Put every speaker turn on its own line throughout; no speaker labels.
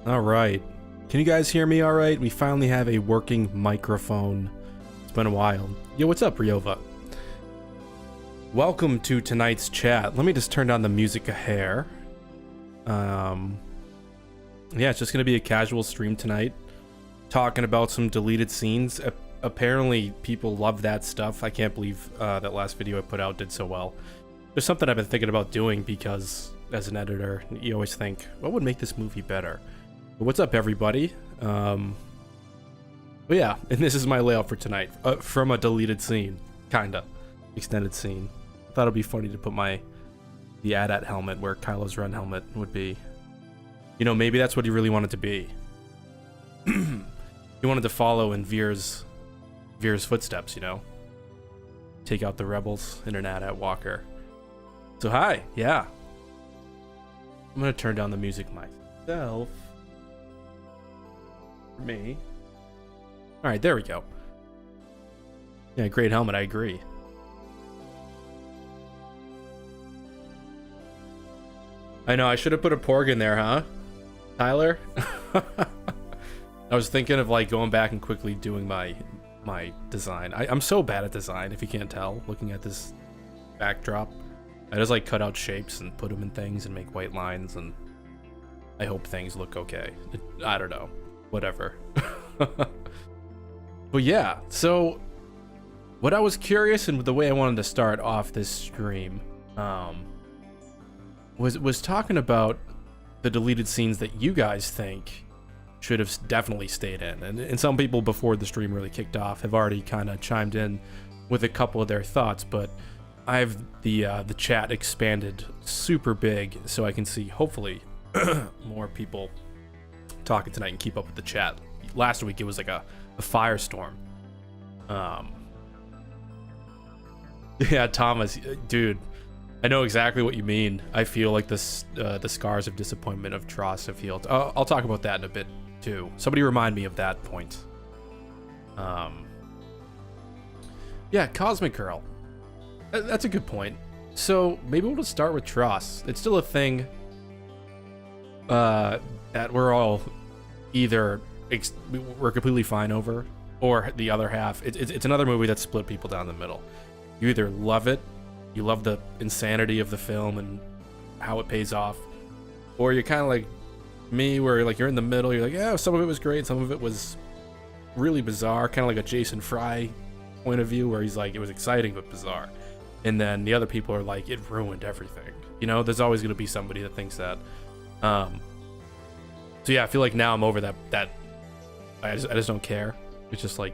All right. Can you guys hear me all right? We finally have a working microphone. It's been a while. Yo, what's up, Ryova? Welcome to tonight's chat. Let me just turn down the music a hair. Yeah, it's just going to be a casual stream tonight. Talking about some deleted scenes. Apparently, people love that stuff. I can't believe that last video I put out did so well. There's something I've been thinking about doing because, as an editor, you always think, what would make this movie better? But what's up, everybody? But yeah, and this is my layout for tonight. From a deleted scene. Kinda. Extended scene. I thought it'd be funny to put the AT-AT helmet where Kylo's Ren helmet would be. You know, maybe that's what he really wanted to be. He wanted to follow in Veer's footsteps, you know? Take out the rebels in an AT-AT walker. So hi, yeah. I'm gonna turn down the music myself. For me. Alright, there we go. Yeah, great helmet, I agree. I know, I should have put a Porg in there, huh? Tyler? I was thinking of like going back and quickly doing my design. I'm so bad at design, if you can't tell, looking at this backdrop. I just like cut out shapes and put them in things and make white lines, and I hope things look okay. I don't know. Whatever. But yeah, so what I was curious and the way I wanted to start off this stream was talking about the deleted scenes that you guys think should have definitely stayed in. And some people before the stream really kicked off have already kind of chimed in with a couple of their thoughts, but I have the chat expanded super big so I can see hopefully more people talking tonight and keep up with the chat. Last week it was like a firestorm. Yeah, Thomas, dude, I know exactly what you mean. I feel like the scars of disappointment of Tross have healed. I'll talk about that in a bit too. Somebody remind me of that point. Yeah, Cosmic Girl. That's a good point. So maybe we'll just start with Tross. It's still a thing that we're all either we're completely fine over, or the other half. It's another movie that split people down the middle. You either love it, you love the insanity of the film and how it pays off, or you're kind of like me, where like you're in the middle. You're like, yeah, some of it was great, some of it was really bizarre, kind of like a Jason Fry point of view, where he's like, it was exciting but bizarre. And then the other people are like, it ruined everything. You know, there's always going to be somebody that thinks that. So yeah, I feel like now I'm over that. I just don't care. It's just like,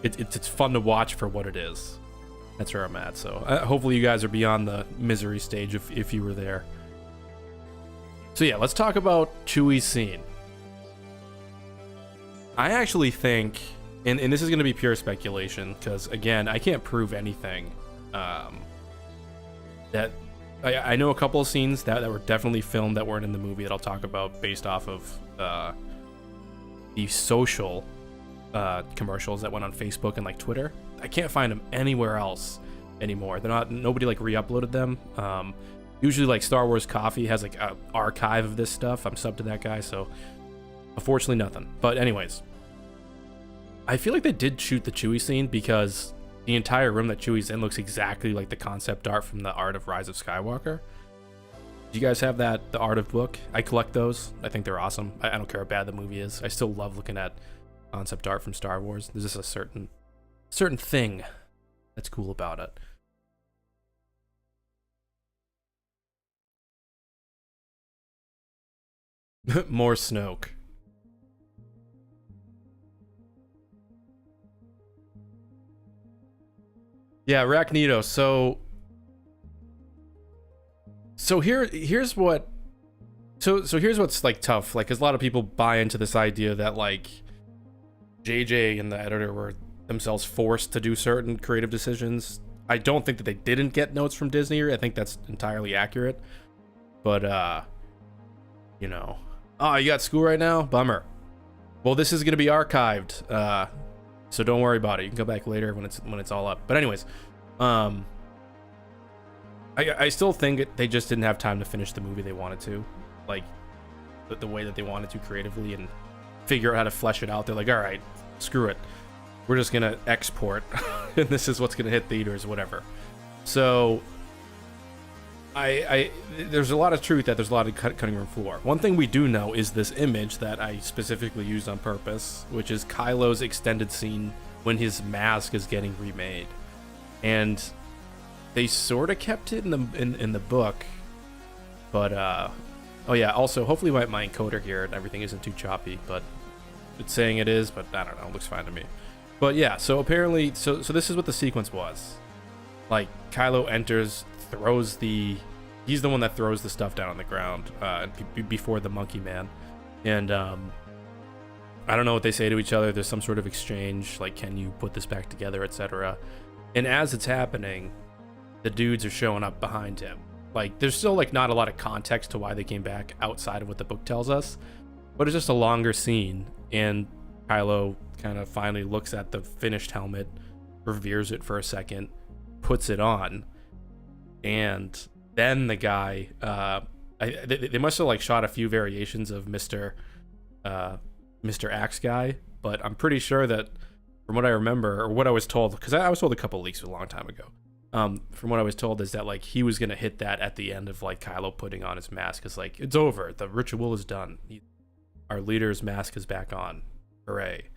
it's fun to watch for what it is. That's where I'm at. So hopefully you guys are beyond the misery stage if you were there. So yeah, let's talk about Chewie's scene. I actually think, and this is going to be pure speculation, because again, I can't prove anything. That I know a couple of scenes that were definitely filmed that weren't in the movie that I'll talk about based off of the social commercials that went on Facebook and like Twitter. I can't find them anywhere else anymore. Nobody like re-uploaded them. Usually like Star Wars Coffee has like an archive of this stuff. I'm subbed to that guy, so unfortunately nothing. But anyways, I feel like they did shoot the Chewie scene because the entire room that Chewie's in looks exactly like the concept art from the Art of Rise of Skywalker. Do you guys have the Art of book? I collect those. I think they're awesome. I don't care how bad the movie is. I still love looking at concept art from Star Wars. There's just a certain thing that's cool about it. More Snoke. Yeah, Arachnito. So here's what. So here's what's like tough. Like, 'cause a lot of people buy into this idea that like JJ and the editor were themselves forced to do certain creative decisions. I don't think that they didn't get notes from Disney. I think that's entirely accurate. But you know, oh, you got school right now? Bummer. Well, this is gonna be archived. So don't worry about it. You can go back later when it's all up. But anyways, I still think they just didn't have time to finish the movie they wanted to. Like, the way that they wanted to creatively and figure out how to flesh it out. They're like, all right, screw it, we're just gonna export, and this is what's gonna hit theaters, whatever. So I there's a lot of truth that there's a lot of cutting room floor. One thing we do know is this image that I specifically used on purpose, which is Kylo's extended scene when his mask is getting remade, and they sort of kept it in the book, but oh yeah, also hopefully my encoder here and everything isn't too choppy, but it's saying it is, but I don't know, it looks fine to me. But yeah, so apparently, so this is what the sequence was. Like, Kylo enters, he's the one that throws the stuff down on the ground before the monkey man, and I don't know what they say to each other. There's some sort of exchange, like, can you put this back together, etc. And as it's happening, the dudes are showing up behind him. Like, there's still like not a lot of context to why they came back outside of what the book tells us, but it's just a longer scene, and Kylo kind of finally looks at the finished helmet, reveres it for a second, puts it on, and then the guy they must have like shot a few variations of Mr. Axe guy, but I'm pretty sure that from what I remember, or what I was told, because I was told a couple leaks a long time ago, from what I was told is that like he was gonna hit that at the end of like Kylo putting on his mask. It's like, it's over, the ritual is done, our leader's mask is back on, hooray.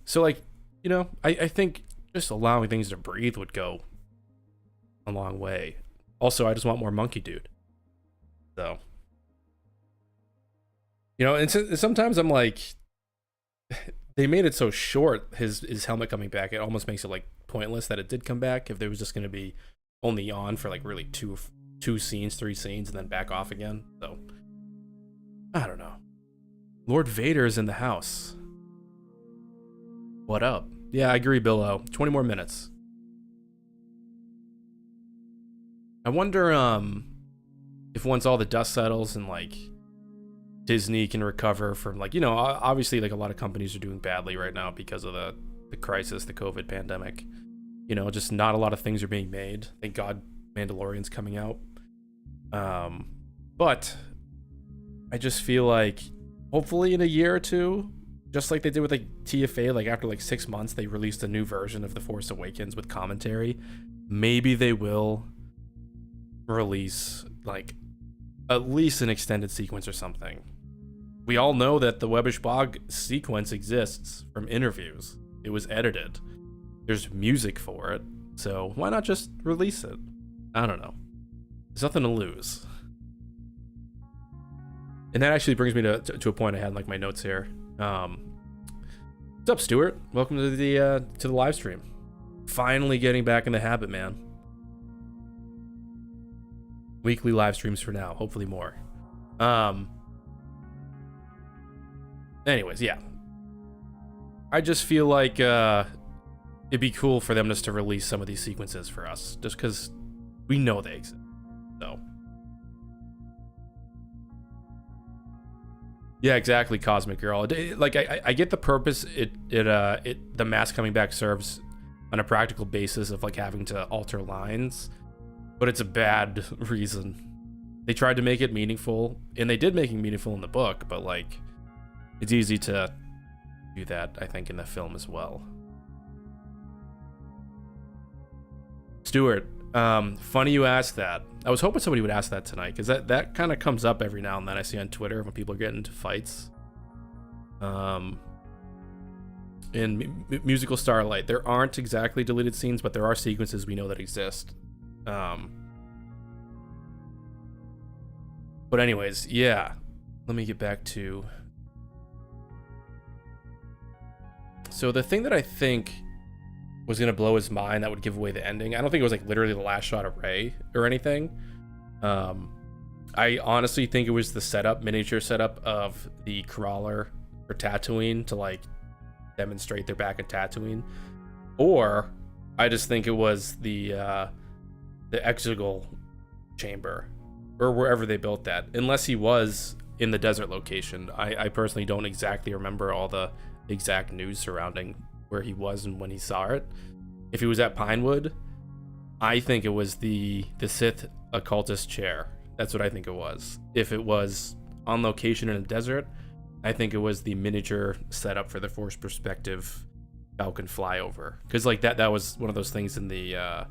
So like, you know, I think just allowing things to breathe would go a long way. Also, I just want more monkey dude. So, you know, and sometimes I'm like, they made it so short, his helmet coming back, it almost makes it like pointless that it did come back if there was just going to be only on for like really two scenes, 3 scenes, and then back off again. So, I don't know. Lord Vader is in the house. What up? Yeah, I agree, Billo. 20 more minutes. I wonder if once all the dust settles and like Disney can recover from, like, you know, obviously like a lot of companies are doing badly right now because of the crisis, the COVID pandemic. You know, just not a lot of things are being made. Thank God Mandalorian's coming out. But I just feel like hopefully in a year or two, just like they did with like TFA, like after like 6 months, they released a new version of The Force Awakens with commentary. Maybe they will release like at least an extended sequence or something. We all know that the Webbish Bog sequence exists from interviews. It was edited. There's music for it. So why not just release it? I don't know. There's nothing to lose. And that actually brings me to a point I had in like my notes here. What's up, Stuart? Welcome to the live stream. Finally getting back in the habit, man. Weekly live streams for now, hopefully more. Anyways, yeah. I just feel like it'd be cool for them just to release some of these sequences for us, just because we know they exist. So. Yeah, exactly, Cosmic Girl. Like, I get the purpose the mask coming back serves on a practical basis of like having to alter lines, but it's a bad reason. They tried to make it meaningful, and they did make it meaningful in the book, but like, it's easy to do that, I think, in the film as well. Stuart, funny you asked that. I was hoping somebody would ask that tonight, because that kind of comes up every now and then. I see on Twitter when people get into fights. In Musical Starlight, there aren't exactly deleted scenes, but there are sequences we know that exist. But anyways, yeah. Let me get back to... So the thing that I think was going to blow his mind that would give away the ending, I don't think it was like literally the last shot of Rey or anything. I honestly think it was the miniature setup of the crawler for Tatooine to like demonstrate they're back in Tatooine. Or I just think it was the exegol chamber or wherever they built that, unless he was in the desert location. I personally don't exactly remember all the exact news surrounding where he was and when he saw it. If he was at Pinewood, I think it was the Sith occultist chair. That's what I think it was. If it was on location in a desert. I think it was the miniature setup for the Force perspective Falcon flyover, because like that was one of those things in the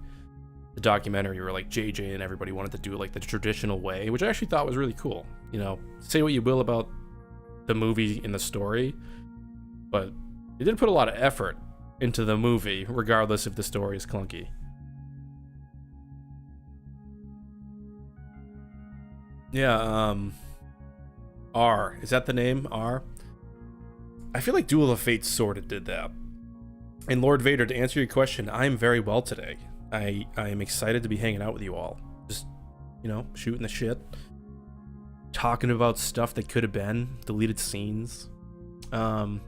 documentary where like JJ and everybody wanted to do it like the traditional way, which I actually thought was really cool. You know, say what you will about the movie and the story, but they did put a lot of effort into the movie, regardless if the story is clunky. Yeah, R. Is that the name? R? I feel like Duel of Fate sort of did that. And Lord Vader, to answer your question, I am very well today. I am excited to be hanging out with you all. Just, you know, shooting the shit. Talking about stuff that could have been. Deleted scenes. You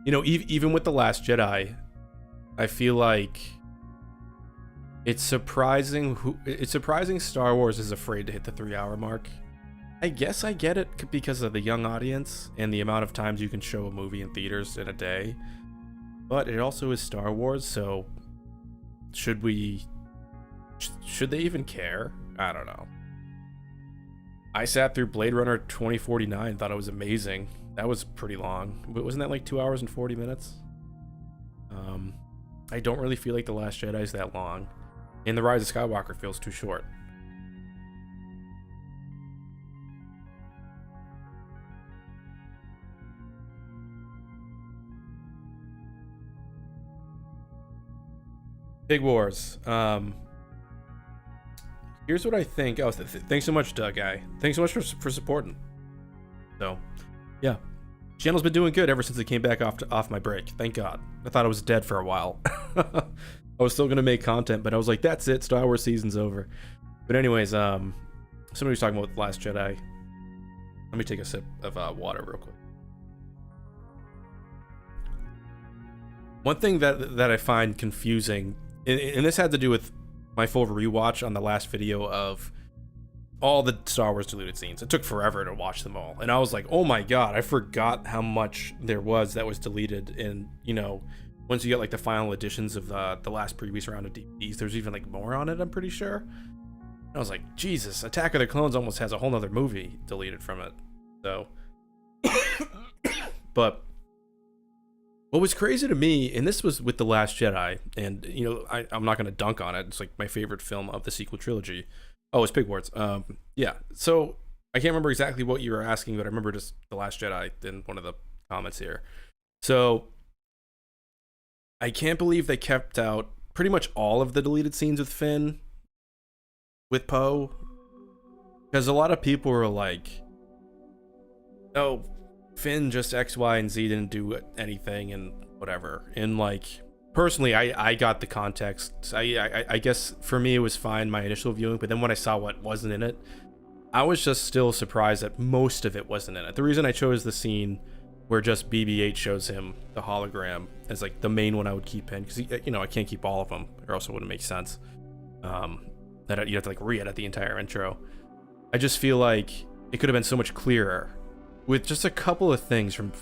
know, even with The Last Jedi, I feel like it's surprising Star Wars is afraid to hit the 3-hour mark. I guess I get it because of the young audience and the amount of times you can show a movie in theaters in a day. But it also is Star Wars, so should they even care? I don't know. I sat through Blade Runner 2049, thought it was amazing. That was pretty long. But wasn't that like 2 hours and 40 minutes? I don't really feel like The Last Jedi is that long. And The Rise of Skywalker feels too short. Big Wars. Here's what I think. Oh, thanks so much, Doug. Thanks so much for supporting. So, yeah, channel's been doing good ever since it came back off my break. Thank God. I thought I was dead for a while. I was still gonna make content, but I was like, that's it. Star Wars season's over. But anyways, somebody was talking about The Last Jedi. Let me take a sip of water real quick. One thing that I find confusing, and this had to do with my full rewatch on the last video of all the Star Wars deleted scenes. It took forever to watch them all, and I was like, oh my god, I forgot how much there was that was deleted. And you know, once you get like the final editions of the last previous round of DVDs, there's even like more on it, I'm pretty sure. And I was like, Jesus, Attack of the Clones almost has a whole nother movie deleted from it. So but what was crazy to me, and this was with The Last Jedi, and you know, I'm not gonna dunk on it. It's like my favorite film of the sequel trilogy. Oh, it's Pig Wars. Yeah. So I can't remember exactly what you were asking, but I remember just The Last Jedi in one of the comments here. So I can't believe they kept out pretty much all of the deleted scenes with Finn, with Poe, because a lot of people were like, "Oh, Finn just X, Y, and Z didn't do anything and whatever." And like, personally, I got the context. I guess for me it was fine, my initial viewing, but then when I saw what wasn't in it, I was just still surprised that most of it wasn't in it. The reason I chose the scene where just BB-8 shows him the hologram as like the main one I would keep in, because you know, I can't keep all of them or else it wouldn't make sense. That you have to like re-edit the entire intro. I just feel like it could have been so much clearer with just a couple of things from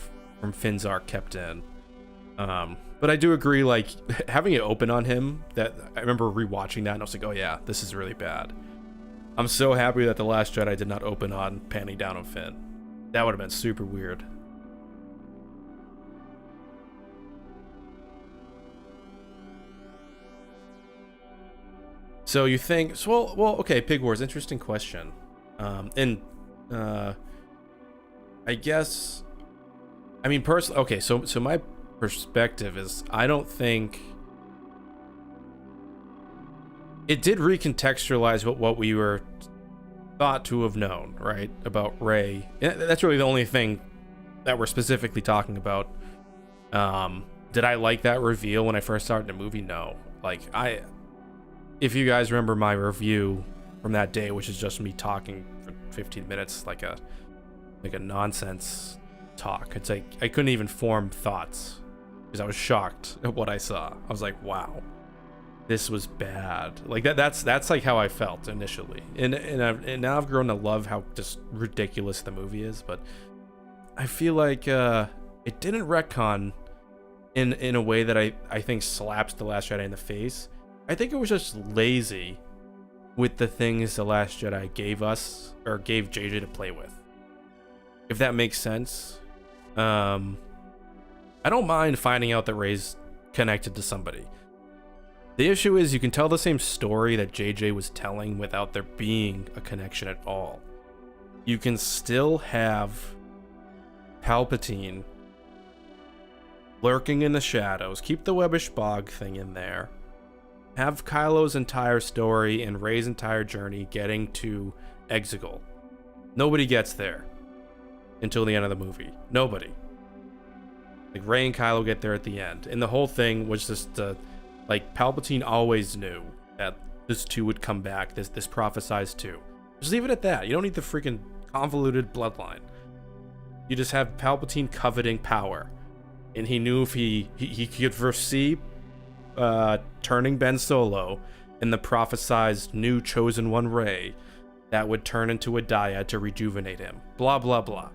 Finn's arc kept in. But I do agree, like, having it open on him, that I remember rewatching that and I was like, oh yeah, this is really bad. I'm so happy that The Last Jedi did not open on panning down on Finn. That would have been super weird. So you think, so, well, okay, Pig Wars, interesting question. I guess, I mean, personally, okay, so my perspective is, I don't think it did recontextualize what we were thought to have known, right, about Rey. And that's really the only thing that we're specifically talking about. Did I like that reveal when I first started the movie? No. Like, if you guys remember my review from that day, which is just me talking for 15 minutes like a nonsense talk, it's like I couldn't even form thoughts because I was shocked at what I saw. I was like, wow, this was bad. Like that's like how I felt initially, and now I've grown to love how just ridiculous the movie is. But I feel like it didn't retcon in a way that I think slaps The Last Jedi in the face. I think it was just lazy with the things the Last Jedi gave us, or gave JJ to play with. If that makes sense. I don't mind finding out that Rey's connected to somebody. The issue is you can tell the same story that JJ was telling without there being a connection at all. You can still have Palpatine lurking in the shadows, keep the webbish bog thing in there, have Kylo's entire story and Rey's entire journey getting to Exegol. Nobody gets there until the end of the movie. Nobody. Like, Rey and Kylo get there at the end, and the whole thing was just like, Palpatine always knew that this 2 would come back, this prophesized 2. Just leave it at that. You don't need the freaking convoluted bloodline. You just have Palpatine coveting power, and he knew if he could foresee turning Ben Solo and the prophesized new chosen one Rey, that would turn into a dyad to rejuvenate him. Blah, blah, blah.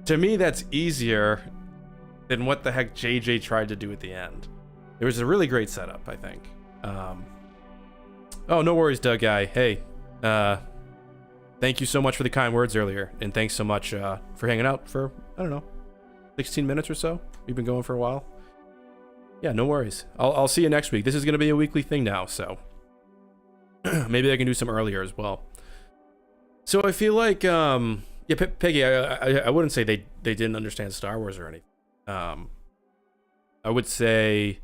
To me, that's easier than what the heck JJ tried to do at the end. It was a really great setup, I think. Oh, no worries, Doug Guy. Hey, thank you so much for the kind words earlier, and thanks so much for hanging out for, I don't know, 16 minutes or so. We've been going for a while. Yeah, no worries. I'll see you next week. This is going to be a weekly thing now, so maybe I can do some earlier as well. So I feel like, yeah, Peggy, I wouldn't say they didn't understand Star Wars or anything. I would say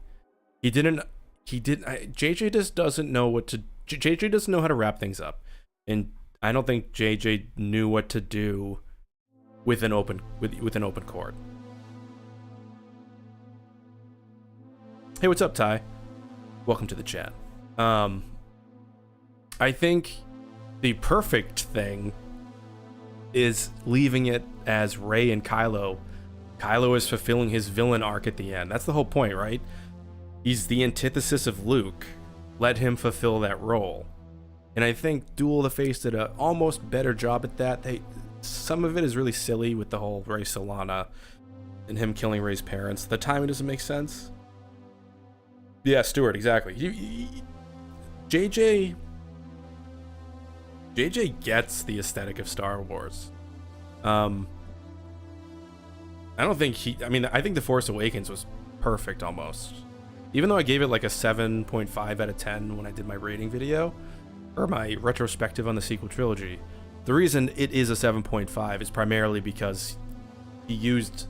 JJ just doesn't know what to, JJ doesn't know how to wrap things up. And I don't think JJ knew what to do with an open chord. Hey, what's up, Ty? Welcome to the chat. I think the perfect thing is leaving it as Rey and Kylo. Kylo is fulfilling his villain arc at the end. That's the whole point, right? He's the antithesis of Luke. Let him fulfill that role. And I think Duel of the Fates did an almost better job at that. Some of it is really silly with the whole Rey Solana and him killing Rey's parents. The timing doesn't make sense. Yeah, Stuart, exactly. JJ gets the aesthetic of Star Wars. I don't think I think The Force Awakens was perfect almost. Even though I gave it like a 7.5 out of 10 when I did my rating video, or my retrospective on the sequel trilogy, the reason it is a 7.5 is primarily because he used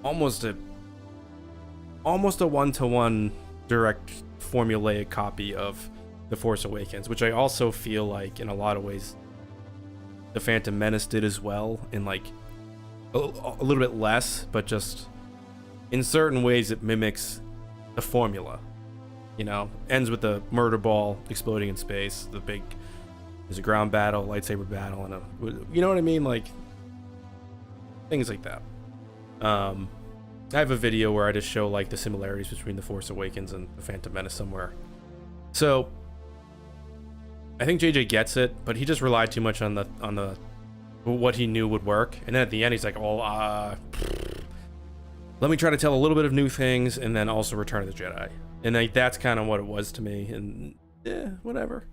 almost a one-to-one direct formulaic copy of The Force Awakens, which I also feel like in a lot of ways The Phantom Menace did as well, in like a little bit less, but just in certain ways it mimics the formula. You know, ends with the murder ball exploding in space, there's a ground battle, lightsaber battle, and you know what I mean, like things like that. I have a video where I just show like the similarities between The Force Awakens and The Phantom Menace somewhere. So I think JJ gets it, but he just relied too much on the what he knew would work. And then at the end he's like, let me try to tell a little bit of new things and then also Return of the Jedi. And like that's kind of what it was to me. And yeah, whatever.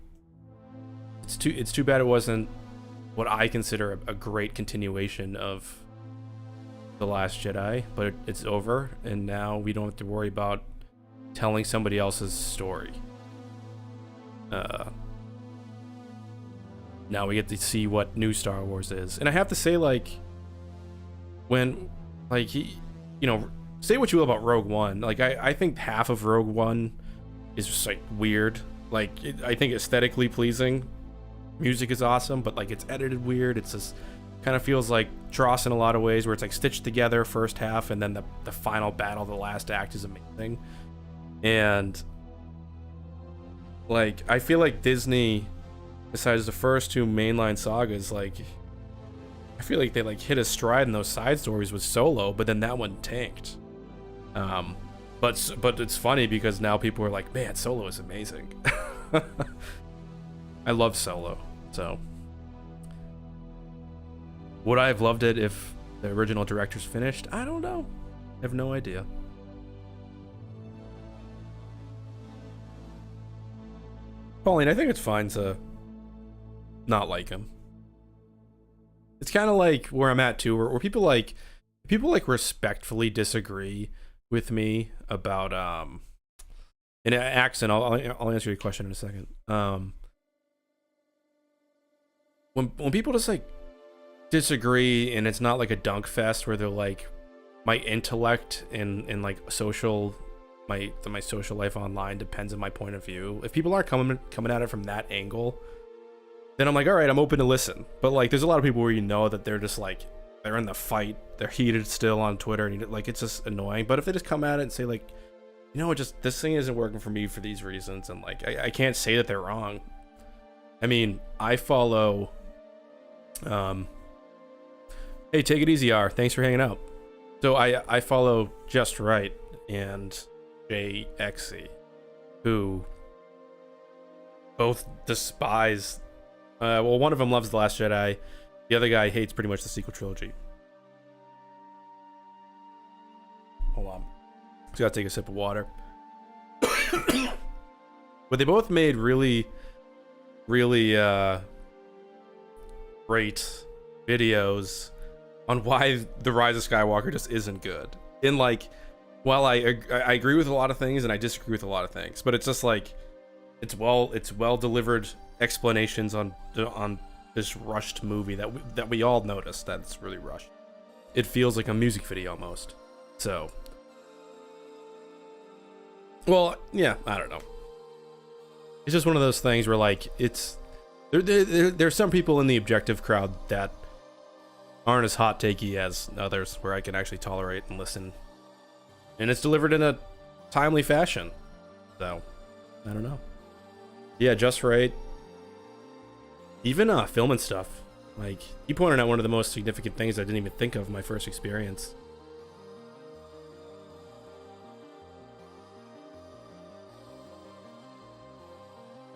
It's too bad it wasn't what I consider a great continuation of The Last Jedi, but it's over, and now we don't have to worry about telling somebody else's story. Now we get to see what new Star Wars is. And I have to say, like, when, like, say what you will about Rogue One, like, I think half of Rogue One is just, like, weird. Like, I think aesthetically pleasing. Music is awesome, but, like, it's edited weird. It's just kind of feels like Dross in a lot of ways, where it's, like, stitched together first half, and then the final battle, the last act is amazing. And, like, I feel like Disney, besides the first two mainline sagas, like, I feel like they like hit a stride in those side stories with Solo, but then that one tanked. But it's funny because now people are like, man, Solo is amazing. I love Solo. So would I have loved it if the original directors finished? I don't know. I have no idea. Pauline, I think it's fine to not like him. It's kind of like where I'm at too, where people respectfully disagree with me about in accent. I'll answer your question in a second. When people just like disagree and it's not like a dunk fest where they're like, my intellect and like my social life online depends on my point of view. If people aren't coming at it from that angle, then I'm like, all right, I'm open to listen. But like, there's a lot of people where you know that they're just like, they're in the fight, they're heated still on Twitter, and like, it's just annoying. But if they just come at it and say like, you know, just this thing isn't working for me for these reasons, and like, I can't say that they're wrong. I mean, I follow hey, take it easy, R. Thanks for hanging out. So I follow Just Right and JXE, who both despise. Well, one of them loves The Last Jedi. The other guy hates pretty much the sequel trilogy. Hold on. Just gotta take a sip of water. But they both made really great videos on why The Rise of Skywalker just isn't good. And like, while I agree with a lot of things and I disagree with a lot of things, but it's just like, it's well delivered explanations on this rushed movie that we all noticed that's really rushed. It feels like a music video almost. So, well, yeah, I don't know. It's just one of those things where like, it's there's some people in the objective crowd that aren't as hot takey as others, where I can actually tolerate and listen, and it's delivered in a timely fashion. So I don't know. Yeah, Just Right. Even filming stuff, like, he pointed out one of the most significant things I didn't even think of in my first experience.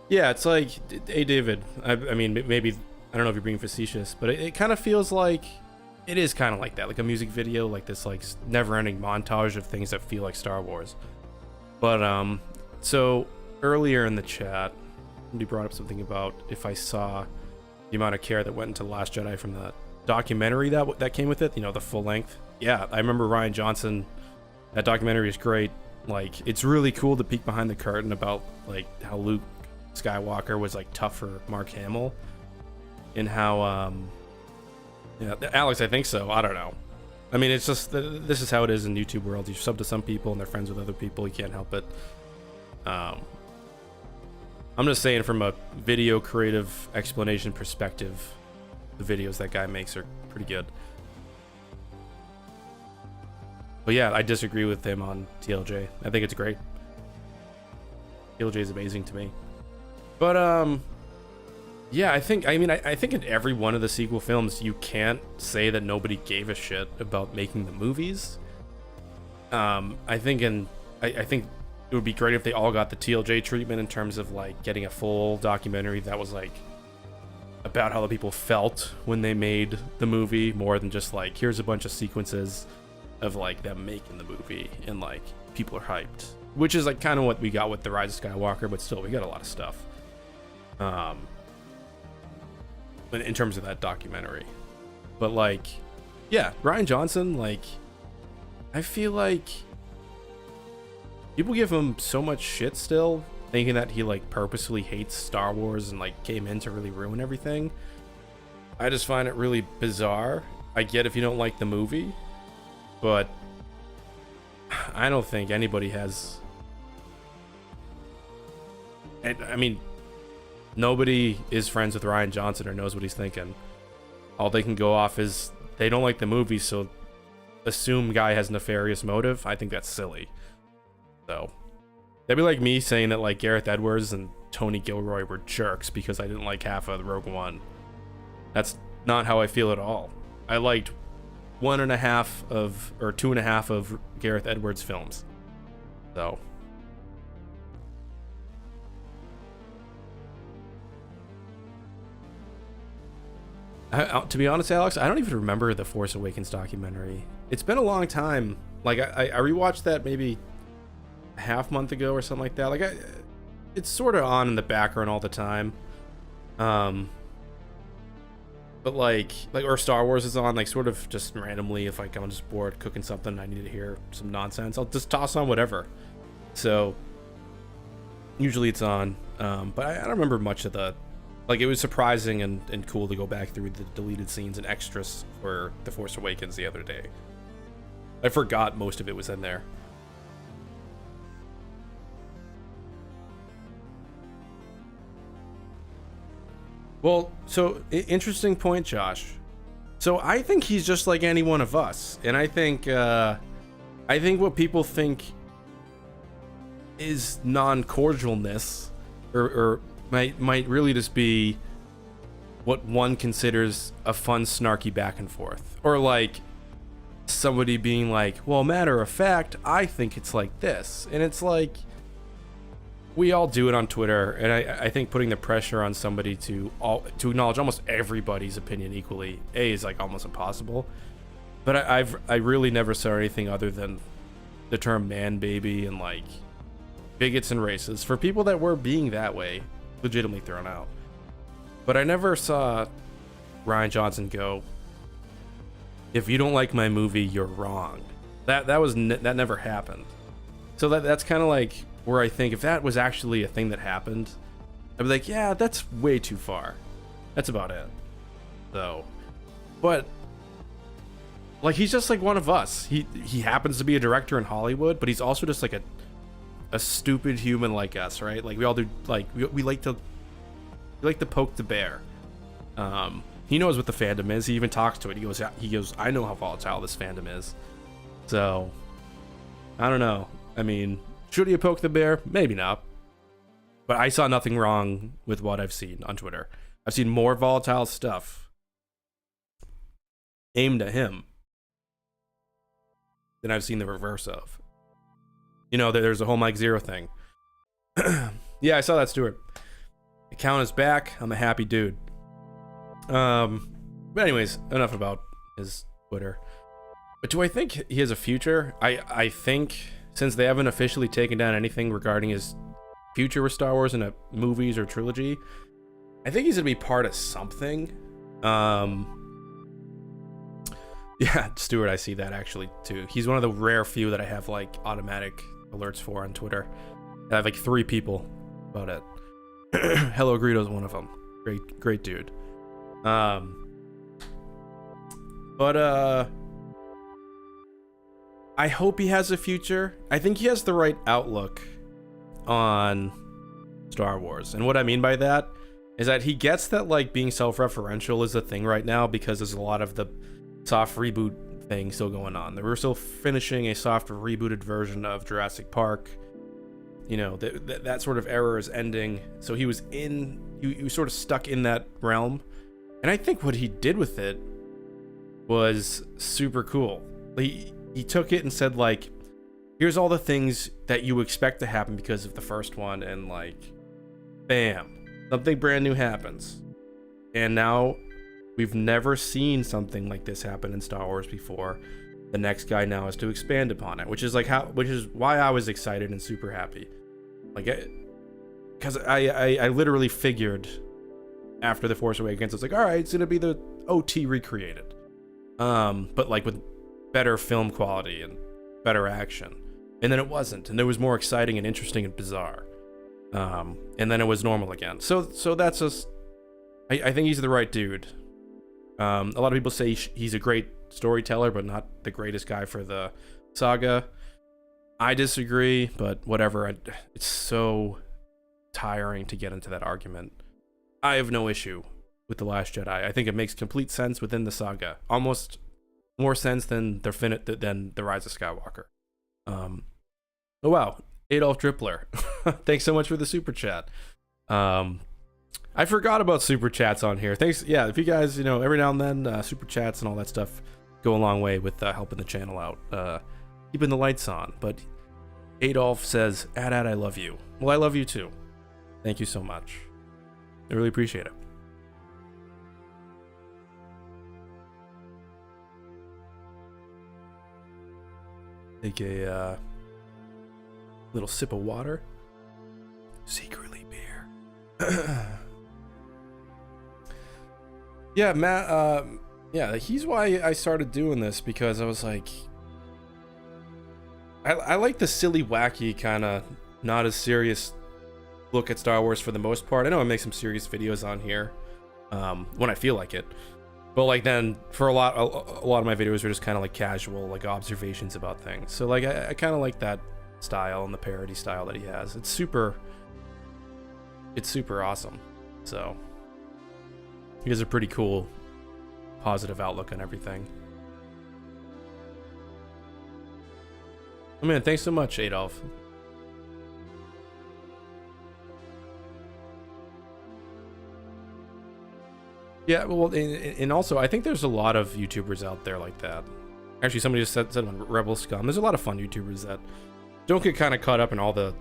Yeah, it's like, hey David, I mean, maybe, I don't know if you're being facetious, but it kind of feels like, it is kind of like that, like a music video, like this like never-ending montage of things that feel like Star Wars. But so earlier in the chat, somebody brought up something about if I saw the amount of care that went into The Last Jedi from the documentary that came with it, you know, the full length. Yeah, I remember Rian Johnson. That documentary is great. Like, it's really cool to peek behind the curtain about like how Luke Skywalker was like tough for Mark Hamill, and how yeah, Alex, I think so. I don't know. I mean, it's just, this is how it is in YouTube world. You sub to some people and they're friends with other people. You can't help it. I'm just saying, from a video creative explanation perspective, the videos that guy makes are pretty good. But yeah, I disagree with him on TLJ. I think it's great. TLJ is amazing to me. But yeah, I think in every one of the sequel films, you can't say that nobody gave a shit about making the movies. I think it would be great if they all got the TLJ treatment in terms of like getting a full documentary that was like about how the people felt when they made the movie, more than just like, here's a bunch of sequences of like them making the movie and like people are hyped, which is like kind of what we got with The Rise of Skywalker, but still we got a lot of stuff in terms of that documentary. But like, yeah, Rian Johnson, like, I feel like people give him so much shit still, thinking that he like purposely hates Star Wars and like came in to really ruin everything. I just find it really bizarre. I get if you don't like the movie, but I don't think anybody has. I mean, nobody is friends with Rian Johnson or knows what he's thinking. All they can go off is they don't like the movie, so assume guy has nefarious motive. I think that's silly. So that'd be like me saying that like Gareth Edwards and Tony Gilroy were jerks because I didn't like half of Rogue One. That's not how I feel at all. I liked 1.5 of, or 2.5 of Gareth Edwards films. So to be honest, Alex, I don't even remember the Force Awakens documentary. It's been a long time. Like I rewatched that maybe a half month ago or something like that. Like it's sort of on in the background all the time. But like or Star Wars is on like sort of just randomly. If like I'm just bored cooking something, I need to hear some nonsense, I'll just toss on whatever. So usually it's on. But I don't remember much of the, like, it was surprising and cool to go back through the deleted scenes and extras for The Force Awakens the other day. I forgot most of it was in there. Well, so interesting point, Josh. So I think he's just like any one of us, and I think what people think is non-cordialness, or might really just be what one considers a fun, snarky back and forth, or like somebody being like, "Well, matter of fact, I think it's like this," and it's like, we all do it on Twitter, and I think putting the pressure on somebody to acknowledge almost everybody's opinion equally is like almost impossible. But I really never saw anything other than the term "man baby" and like bigots and racists for people that were being that way legitimately thrown out. But I never saw Rian Johnson go, "If you don't like my movie, you're wrong." That never happened. So that's kind of like where I think if that was actually a thing that happened, I'd be like, yeah, that's way too far. That's about it. So, but like, he's just like one of us. He happens to be a director in Hollywood, but he's also just like a stupid human like us, right? Like we all do. Like we like to poke the bear. He knows what the fandom is. He even talks to it. He goes, I know how volatile this fandom is. So I don't know. I mean, should he poke the bear? Maybe not. But I saw nothing wrong with what I've seen on Twitter. I've seen more volatile stuff aimed at him than I've seen the reverse of. You know, there's a whole Mike Zero thing. Yeah, I saw that, Stuart. Account is back. I'm a happy dude. But anyways, enough about his Twitter. But do I think he has a future? I think since they haven't officially taken down anything regarding his future with Star Wars in a movies or trilogy, I think he's gonna be part of something. Yeah, Stuart, I see that actually too. He's one of the rare few that I have like automatic alerts for on Twitter. I have like 3 people about it. Hello Greedo's one of them. Great dude. But I hope he has a future. I think he has the right outlook on Star Wars. And what I mean by that is that he gets that like being self-referential is a thing right now because there's a lot of the soft reboot thing still going on. We're still finishing a soft rebooted version of Jurassic Park. You know, that sort of era is ending. So he was sort of stuck in that realm. And I think what he did with it was super cool. He took it and said, like, here's all the things that you expect to happen because of the first one, and like, bam, something brand new happens. And now we've never seen something like this happen in Star Wars before. The next guy now is to expand upon it, which is why I was excited and super happy. Like, because I literally figured after The Force Awakens, it's like, all right, it's gonna be the OT recreated, but like with better film quality and better action. And then it wasn't, and it was more exciting and interesting and bizarre. And then it was normal again. So that's just, I think he's the right dude. A lot of people say he's a great storyteller, but not the greatest guy for the saga. I disagree, but whatever. It's so tiring to get into that argument. I have no issue with The Last Jedi. I think it makes complete sense within the saga. Almost more sense than the Rise of Skywalker. Oh wow, Adolf Drippler. Thanks so much for the super chat. I forgot about super chats on here. Thanks. Yeah, if you guys, every now and then, super chats and all that stuff go a long way with helping the channel out, keeping the lights on. But Adolf says, "Ad, I love you." Well, I love you too. Thank you so much. I really appreciate it. Take a little sip of water. Secretly Yeah, Matt. Yeah, he's why I started doing this, because I was like, I like the silly, wacky kind of not as serious look at Star Wars for the most part. I know I make some serious videos on here when I feel like it, but like then for a lot of my videos are just kind of like casual, like observations about things. So like I kind of like that style and the parody style that he has. It's super awesome. So he has a pretty cool positive outlook on everything. Oh man, thanks so much, Adolf. Yeah, well, and also I think there's a lot of YouTubers out there like that. Actually, somebody just said on Rebel Scum. There's a lot of fun YouTubers that don't get kind of caught up in all the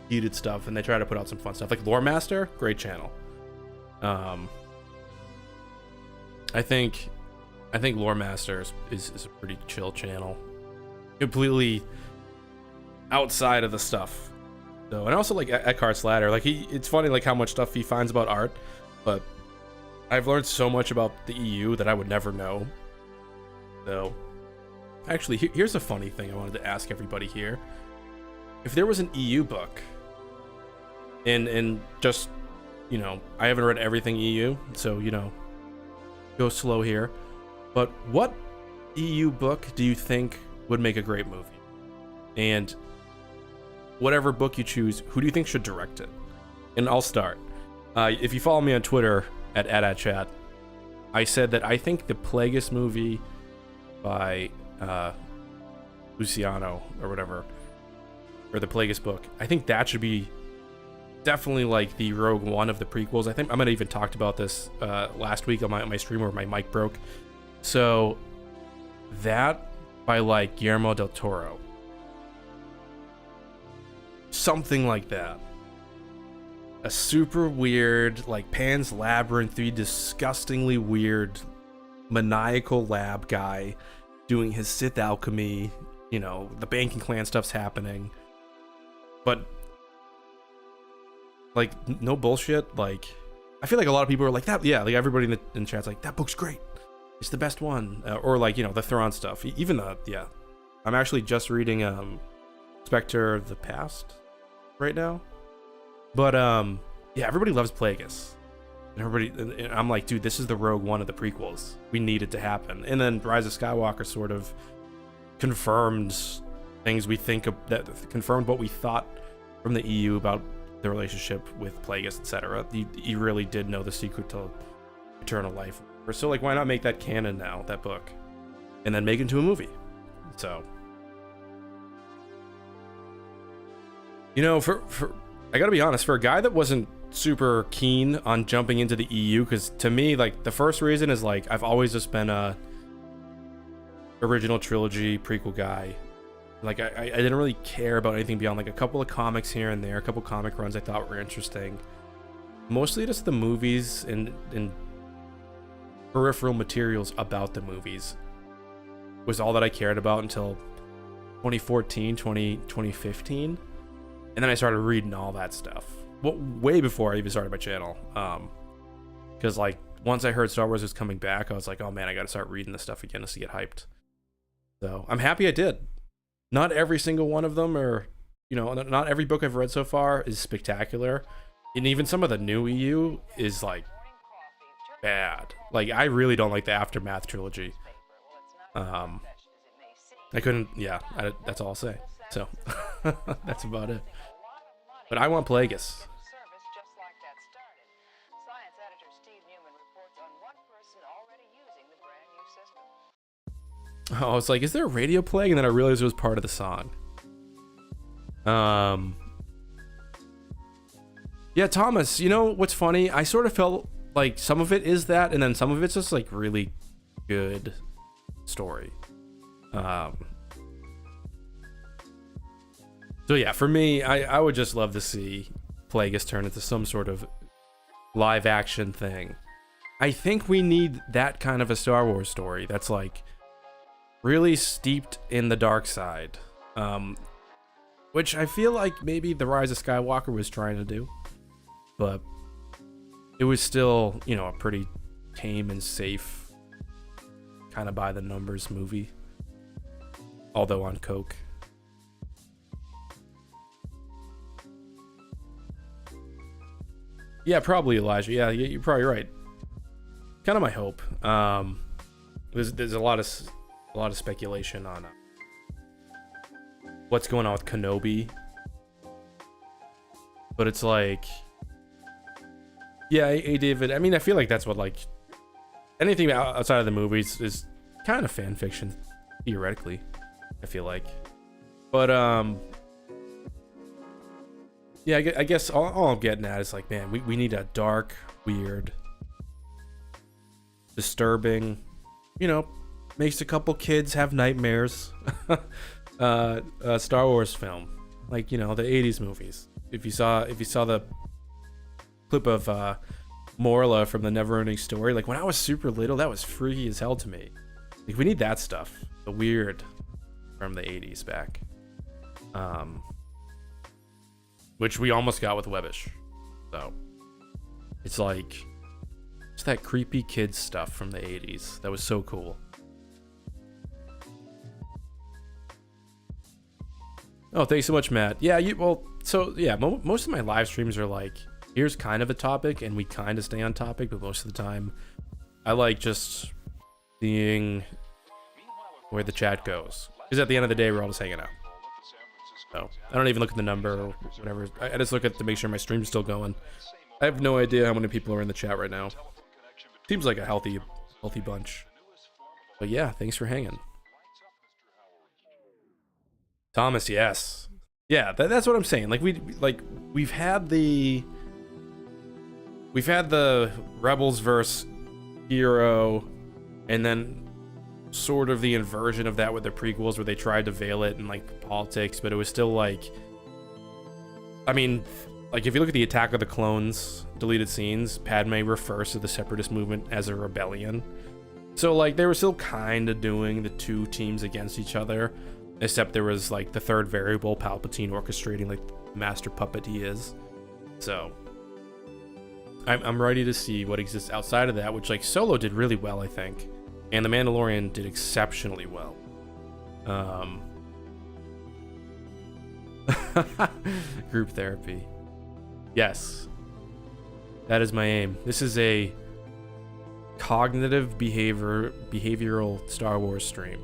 heated stuff, and they try to put out some fun stuff. Like Lore Master, great channel. I think Lore Master is a pretty chill channel, completely outside of the stuff. So, and I also like Eckhart's Ladder. Like it's funny like how much stuff he finds about art, but I've learned so much about the EU that I would never know. So, actually, here's a funny thing I wanted to ask everybody here. If there was an EU book, and just, you know, I haven't read everything EU, so, you know, go slow here. But what EU book do you think would make a great movie? And whatever book you choose, who do you think should direct it? And I'll start. If you follow me on Twitter at @chat, I said that I think the Plagueis movie by Luciano or whatever, or the Plagueis book, I think that should be definitely like the Rogue One of the prequels. I think I might have even talked about this last week on my stream where my mic broke. So that by like Guillermo del Toro, something like that. A super weird, like Pan's Labyrinth-y, disgustingly weird, maniacal lab guy doing his Sith alchemy. You know, the banking clan stuff's happening, but like no bullshit. Like I feel like a lot of people are like that. Yeah, like everybody in the chat's like, that book's great. It's the best one. Or like, you know, the Thrawn stuff. Even the, yeah. I'm actually just reading Spectre of the Past right now. But yeah, everybody loves Plagueis. And I'm like, dude, this is the Rogue One of the prequels. We need it to happen. And then Rise of Skywalker sort of confirmed things we think of, that confirmed what we thought from the EU about the relationship with Plagueis, etc. He really did know the secret to eternal life. So like, why not make that canon now, that book, and then make it into a movie? So, you know, for I gotta be honest, for a guy that wasn't super keen on jumping into the EU, because to me, like, the first reason is like, I've always just been a original trilogy prequel guy. Like I didn't really care about anything beyond like a couple of comics here and there, a couple comic runs I thought were interesting. Mostly just the movies and peripheral materials about the movies was all that I cared about until 2015. And then I started reading all that stuff. Well, way before I even started my channel. Because like once I heard Star Wars was coming back, I was like, oh man, I gotta start reading this stuff again to get hyped. So I'm happy I did. Not every single one of them, or, you know, not every book I've read so far is spectacular. And even some of the new EU is like bad. Like I really don't like the Aftermath trilogy. I couldn't, yeah, that's all I'll say. So that's about it. But I want Plagueis. Oh, it's like, is there a radio playing? And then I realized it was part of the song. Yeah, Thomas, you know what's funny? I sort of felt like some of it is that, and then some of it's just like really good story. So yeah, for me, I would just love to see Plagueis turn into some sort of live action thing. I think we need that kind of a Star Wars story that's like really steeped in the dark side, which I feel like maybe the Rise of Skywalker was trying to do, but it was still, you know, a pretty tame and safe, kind of by the numbers movie, although on coke. Yeah, probably Elijah. Yeah, you're probably right. Kind of my hope. There's a lot of speculation on what's going on with Kenobi, but it's like, yeah, hey David. I mean, I feel like that's what, like, anything outside of the movies is kind of fan fiction, theoretically. I feel like, but yeah, I guess all I'm getting at is, like, man, we need a dark, weird, disturbing, you know, makes a couple kids have nightmares, Star Wars film, like, you know, the 80s movies. If you saw the clip of Morla from the Neverending Story, like, when I was super little, that was freaky as hell to me. Like, we need that stuff, the weird from the 80s back, which we almost got with Webbish. So it's like, it's that creepy kid stuff from the 80s that was so cool. Oh, thanks so much, Matt. Yeah, most of my live streams are like, here's kind of a topic, and we kind of stay on topic, but most of the time I like just seeing where the chat goes, because at the end of the day, we're all just hanging out. So I don't even look at the number or whatever. I just look at to make sure my stream's still going. I have no idea how many people are in the chat right now. Seems like a healthy bunch. But yeah, thanks for hanging. Thomas, yes. Yeah, that's what I'm saying. Like, we've had the Rebels versus Iroh, and then sort of the inversion of that with the prequels, where they tried to veil it in, like, politics, but it was still like, I mean, like, if you look at the Attack of the Clones deleted scenes, Padme refers to the Separatist movement as a rebellion. So, like, they were still kind of doing the two teams against each other, except there was, like, the third variable, Palpatine orchestrating, like, the master puppet he is. So I'm ready to see what exists outside of that, which, like, Solo did really well, I think, and The Mandalorian did exceptionally well. Group therapy. Yes. That is my aim. This is a cognitive behavioral Star Wars stream.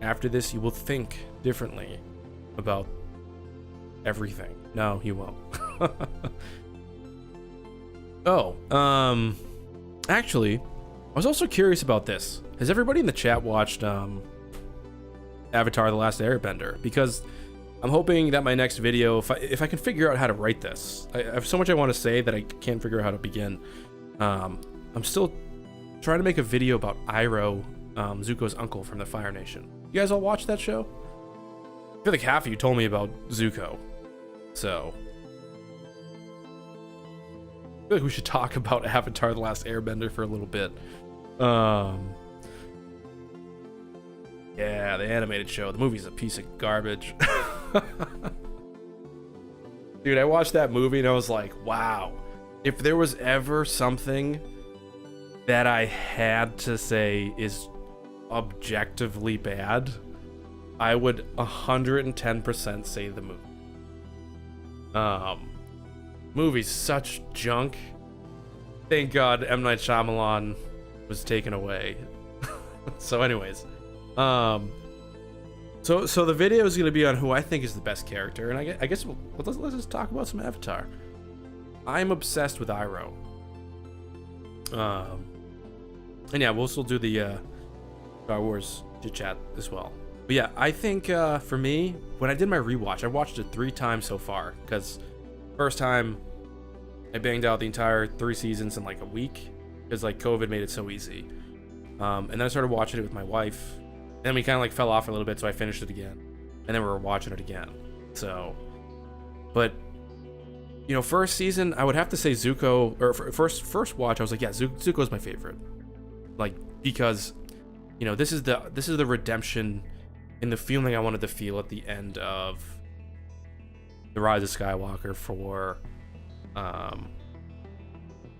After this, you will think differently about everything. No, you won't. Oh, actually, I was also curious about this. Has everybody in the chat watched Avatar: The Last Airbender? Because I'm hoping that my next video, if I can figure out how to write this, I have so much I want to say that I can't figure out how to begin. I'm still trying to make a video about Iroh, Zuko's uncle from the Fire Nation. You guys all watch that show? I feel like half of you told me about Zuko, so I feel like we should talk about Avatar: The Last Airbender for a little bit. Yeah, the animated show. The movie's a piece of garbage. Dude, I watched that movie and I was like, wow. If there was ever something that I had to say is objectively bad, I would 110% say the movie. Movie's such junk. Thank God M. Night Shyamalan was taken away. So anyways, so the video is going to be on who I think is the best character, and I guess let's just talk about some Avatar. I'm obsessed with Iroh. And yeah, we'll still do the Star Wars chit chat as well. But yeah, I think for me, when I did my rewatch, I watched it 3 times so far, because first time I banged out the entire 3 seasons in like a week, because like COVID made it so easy. And then I started watching it with my wife, and then we kind of like fell off a little bit, so I finished it again, and then we were watching it again. So, but you know, first season I would have to say Zuko, or first watch I was like, yeah, Zuko's my favorite, like, because you know, this is the redemption and the feeling I wanted to feel at the end of The Rise of Skywalker for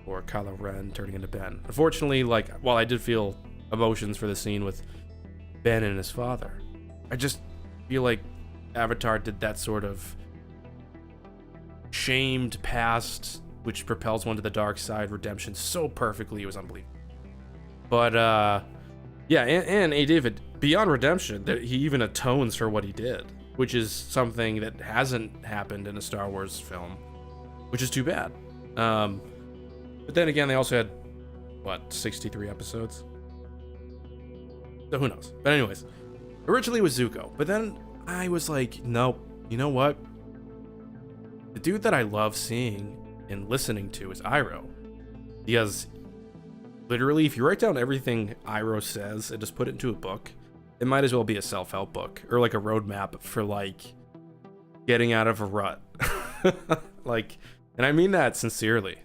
or Kylo Ren turning into Ben. Unfortunately, like, while I did feel emotions for the scene with Ben and his father, I just feel like Avatar did that sort of shamed past, which propels one to the dark side redemption so perfectly. It was unbelievable. But yeah, and A. David, beyond redemption, that he even atones for what he did, which is something that hasn't happened in a Star Wars film, which is too bad. But then again, they also had, what, 63 episodes? So who knows? But anyways, originally it was Zuko, but then I was like, nope, you know what? The dude that I love seeing and listening to is Iroh. Because literally, if you write down everything Iroh says and just put it into a book, it might as well be a self-help book or like a roadmap for like getting out of a rut. Like, and I mean that sincerely.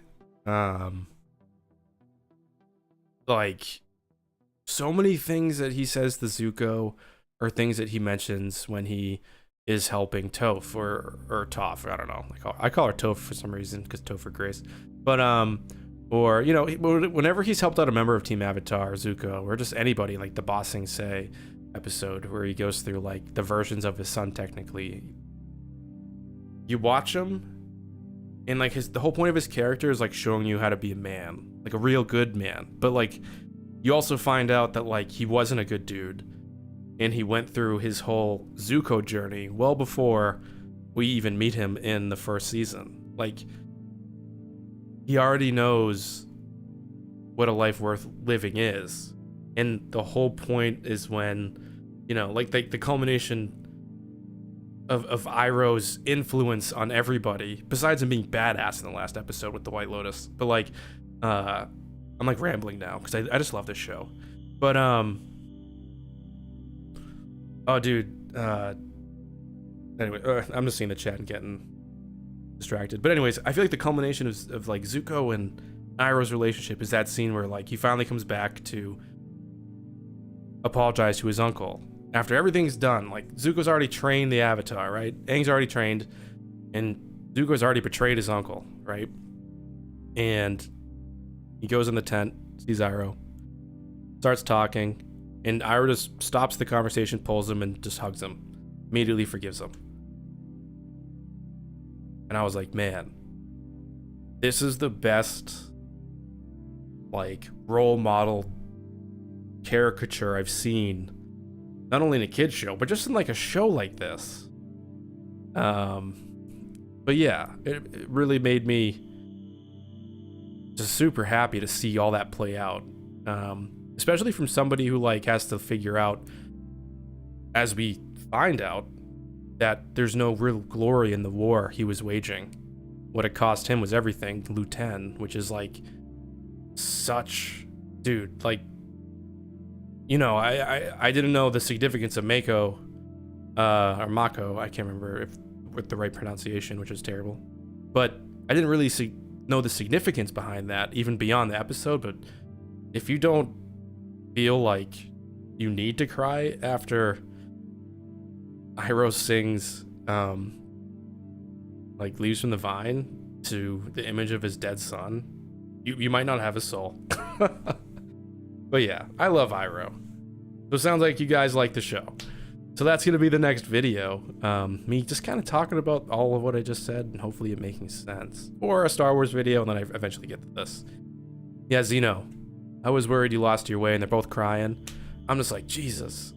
Like, so many things that he says to Zuko are things that he mentions when he is helping Toph or Toph. I don't know. I call her Toph for some reason because Toph for Grace. But or you know, whenever he's helped out a member of Team Avatar, Zuko, or just anybody, like the Bossing Say episode where he goes through like the versions of his son. Technically, you watch him. And like the whole point of his character is like showing you how to be a man, like a real good man. But like you also find out that like he wasn't a good dude, and he went through his whole Zuko journey well before we even meet him in the first season. Like he already knows what a life worth living is, and the whole point is when, you know, like the culmination of Iroh's influence on everybody, besides him being badass in the last episode with the White Lotus. But like, I'm like rambling now because I just love this show. But oh dude, anyway, I'm just seeing the chat and getting distracted. But anyways, I feel like the culmination of like Zuko and Iroh's relationship is that scene where like he finally comes back to apologize to his uncle. After everything's done, like Zuko's already trained the Avatar, right? Aang's already trained, and Zuko's already betrayed his uncle, right? And he goes in the tent, sees Iroh, starts talking, and Iroh just stops the conversation, pulls him, and just hugs him. Immediately forgives him. And I was like, man, this is the best, like, role model caricature I've seen. Not only in a kid's show, but just in like a show like this. But yeah, it really made me just super happy to see all that play out. Especially from somebody who like has to figure out, as we find out, that there's no real glory in the war he was waging. What it cost him was everything, Lu-10, which is like such, dude, like, you know, I didn't know the significance of Mako, or Mako, I can't remember if with the right pronunciation, which is terrible. But I didn't really know the significance behind that, even beyond the episode. But if you don't feel like you need to cry after Iroh sings, like Leaves from the Vine to the image of his dead son, you might not have a soul. But yeah, I love Iroh. So it sounds like you guys like the show. So that's going to be the next video. Me just kind of talking about all of what I just said and hopefully it making sense. Or a Star Wars video, and then I eventually get to this. Yeah, Zeno, I was worried you lost your way, and they're both crying. I'm just like, Jesus.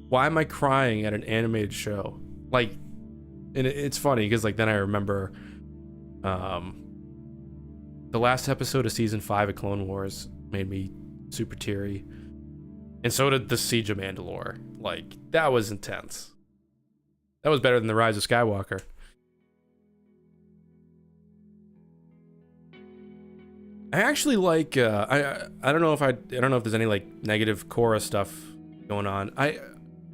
Why am I crying at an animated show? Like, and it's funny because like then I remember the last episode of season 5 of Clone Wars made me super teary, and so did the Siege of Mandalore. Like, that was intense. That was better than the Rise of Skywalker. I actually like I don't know if there's any like negative Korra stuff going on. I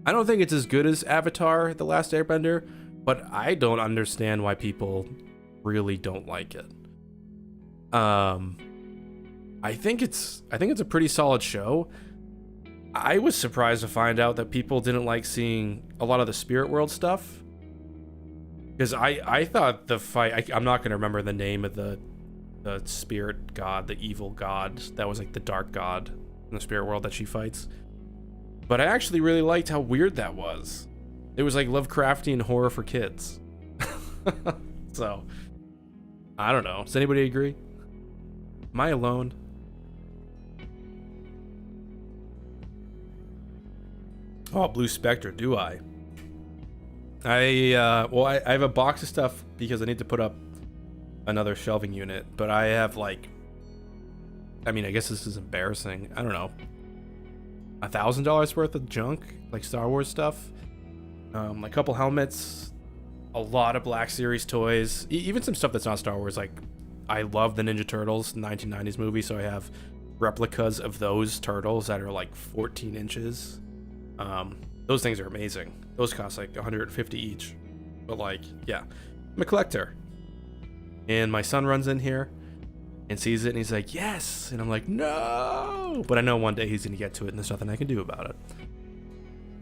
don't think it's as good as Avatar: The Last Airbender, but I don't understand why people really don't like it. I think it's a pretty solid show. I was surprised to find out that people didn't like seeing a lot of the Spirit World stuff, because I thought the fight, I'm not going to remember the name of the the spirit god, the evil god that was like the dark god in the spirit world that she fights. But I actually really liked how weird that was. It was like Lovecraftian horror for kids. So, I don't know. Does anybody agree? Am I alone? Oh, Blue Spectre, do I? Well, I have a box of stuff because I need to put up another shelving unit, but I have like, I mean, I guess this is embarrassing. I don't know, $1,000 worth of junk, like Star Wars stuff, a couple helmets, a lot of Black Series toys, even some stuff that's not Star Wars. Like, I love the Ninja Turtles 1990s movie, so I have replicas of those turtles that are like 14 inches. Those things are amazing. Those cost like 150 each. But like, yeah, I'm a collector. And my son runs in here and sees it and he's like, yes. And I'm like, no. But I know one day he's going to get to it and there's nothing I can do about it.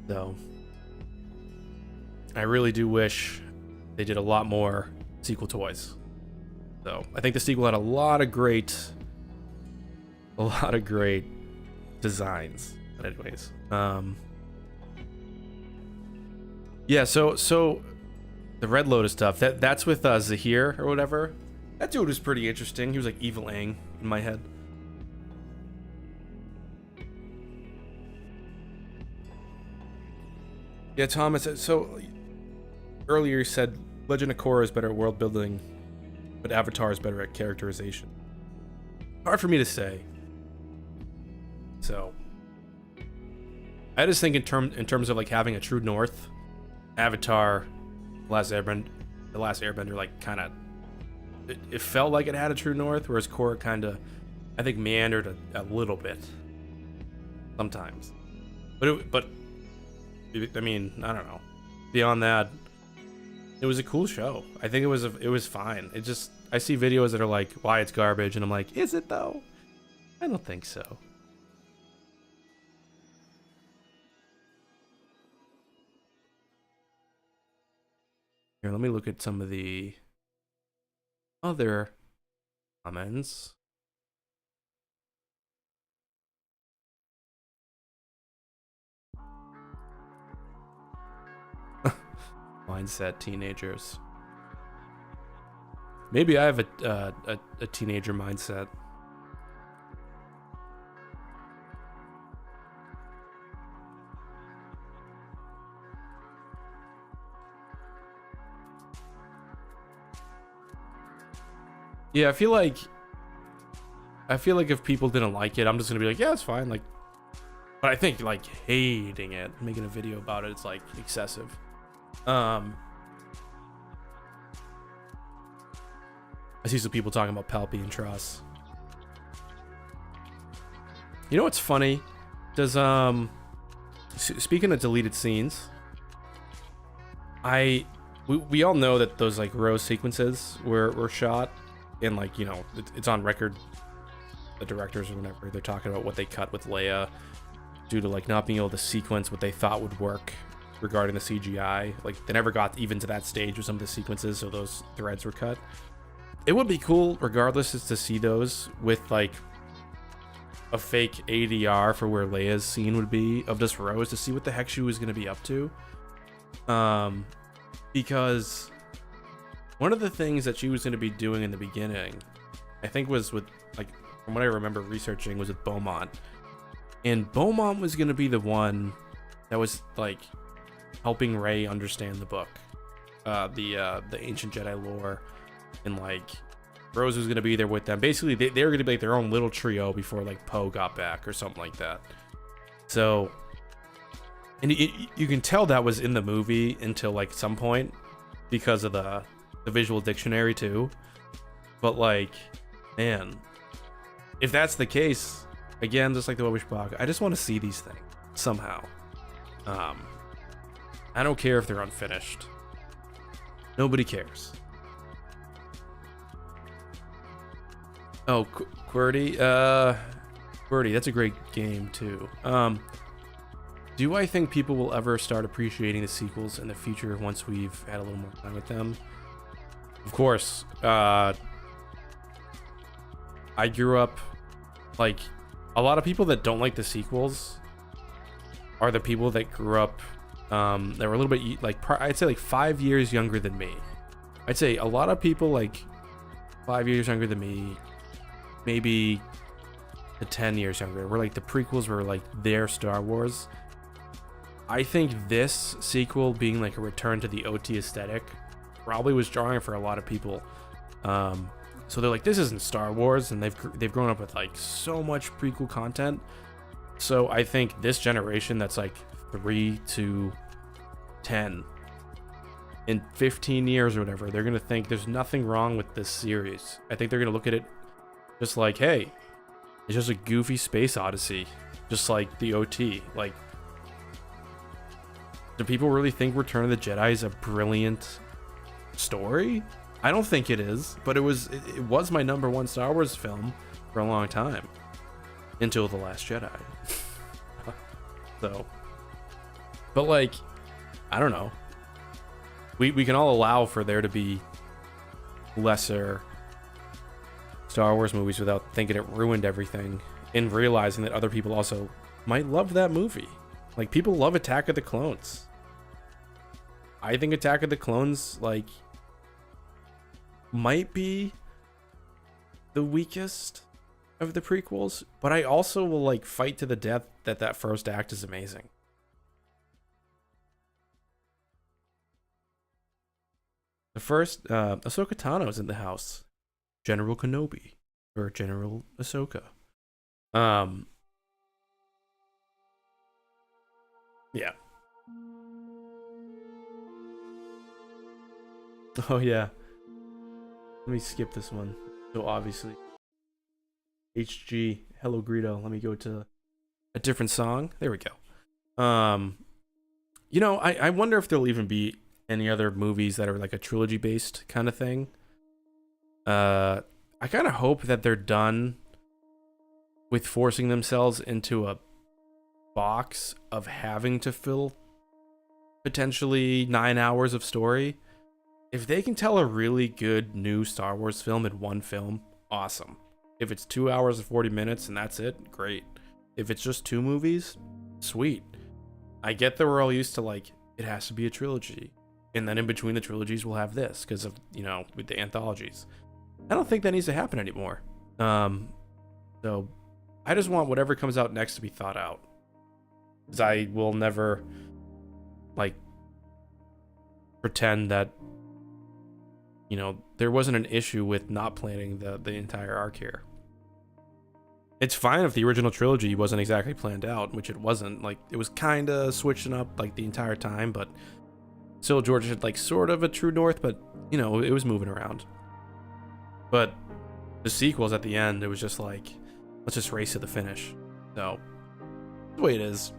So I really do wish they did a lot more sequel toys. So I think the sequel had a lot of great designs. But anyways, yeah, so the Red Lotus stuff, that's with Zahir or whatever. That dude was pretty interesting. He was like Evil Aang in my head. Yeah, Thomas, so earlier you said Legend of Korra is better at world building, but Avatar is better at characterization. Hard for me to say. So I just think in terms of like having a true north, Avatar, the Last Airbender, like kind of, it felt like it had a true north, whereas Korra kind of, I think, meandered a little bit sometimes. But I mean, I don't know. Beyond that, it was a cool show. I think it was fine. It just, I see videos that are like, why it's garbage, and I'm like, is it though? I don't think so. Here, let me look at some of the other comments. Mindset teenagers. Maybe I have a teenager mindset. Yeah, I feel like if people didn't like it, I'm just gonna be like, yeah, it's fine. Like, but I think like hating it, making a video about it, it's like excessive. I see some people talking about Palpy and Truss. You know what's funny? Does speaking of deleted scenes, we all know that those like Rose sequences were shot. And like, you know, it's on record, the directors or whatever, they're talking about what they cut with Leia due to like not being able to sequence what they thought would work regarding the CGI. Like, they never got even to that stage with some of the sequences, so those threads were cut. It would be cool regardless is to see those with like a fake ADR for where Leia's scene would be of just Rose, to see what the heck she was going to be up to. Because one of the things that she was going to be doing in the beginning, I think, was with, like, from what I remember researching, was with Beaumont. And Beaumont was going to be the one that was, like, helping Rey understand the book. The ancient Jedi lore. And, like, Rose was going to be there with them. Basically, they were going to be, like, their own little trio before, like, Poe got back or something like that. So, and you can tell that was in the movie until, like, some point because of the visual dictionary too. But like, man, if that's the case, again, just like the Wishbog, I just want to see these things somehow. I don't care if they're unfinished. Nobody cares. Oh, QWERTY, QWERTY, that's a great game too. Do I think people will ever start appreciating the sequels in the future once we've had a little more time with them? Of course. I grew up, like, a lot of people that don't like the sequels are the people that grew up, that were a little bit, like, I'd say like 5 years younger than me. I'd say a lot of people like 5 years younger than me, maybe 10 years younger, were like the prequels were like their Star Wars. I think this sequel being like a return to the OT aesthetic probably was jarring for a lot of people. So they're like, this isn't Star Wars, and they've grown up with like so much prequel content. So I think this generation that's like 3 to 10, in 15 years or whatever, they're gonna think there's nothing wrong with this series. I think they're gonna look at it just like, hey, it's just a goofy space odyssey, just like the OT. Like, do people really think Return of the Jedi is a brilliant story? I don't think it is, but it was my #1 Star Wars film for a long time, until The Last Jedi. So, but like, I don't know. We can all allow for there to be lesser Star Wars movies without thinking it ruined everything, and realizing that other people also might love that movie. Like, people love Attack of the Clones. I think Attack of the Clones, like, might be the weakest of the prequels, but I also will like fight to the death that first act is amazing. The first Ahsoka Tano's in the house. General Kenobi, or General Ahsoka. Yeah. Oh yeah. Let me skip this one. So obviously, HG, Hello Greedo. Let me go to a different song. There we go. You know, I wonder if there'll even be any other movies that are like a trilogy based kind of thing. I kind of hope that they're done with forcing themselves into a box of having to fill potentially 9 hours of story. If they can tell a really good new Star Wars film in one film, awesome. If it's 2 hours and 40 minutes and that's it, great. If it's just 2 movies, sweet. I get that we're all used to, like, it has to be a trilogy, and then in between the trilogies we'll have this because of, you know, with the anthologies. I don't think that needs to happen anymore. So I just want whatever comes out next to be thought out, because I will never, like, pretend that, you know, there wasn't an issue with not planning the entire arc here. It's fine if the original trilogy wasn't exactly planned out, which it wasn't. Like, it was kind of switching up like the entire time, but still George had like sort of a true north, but, you know, it was moving around. But the sequels at the end, it was just like, let's just race to the finish. So that's the way it is.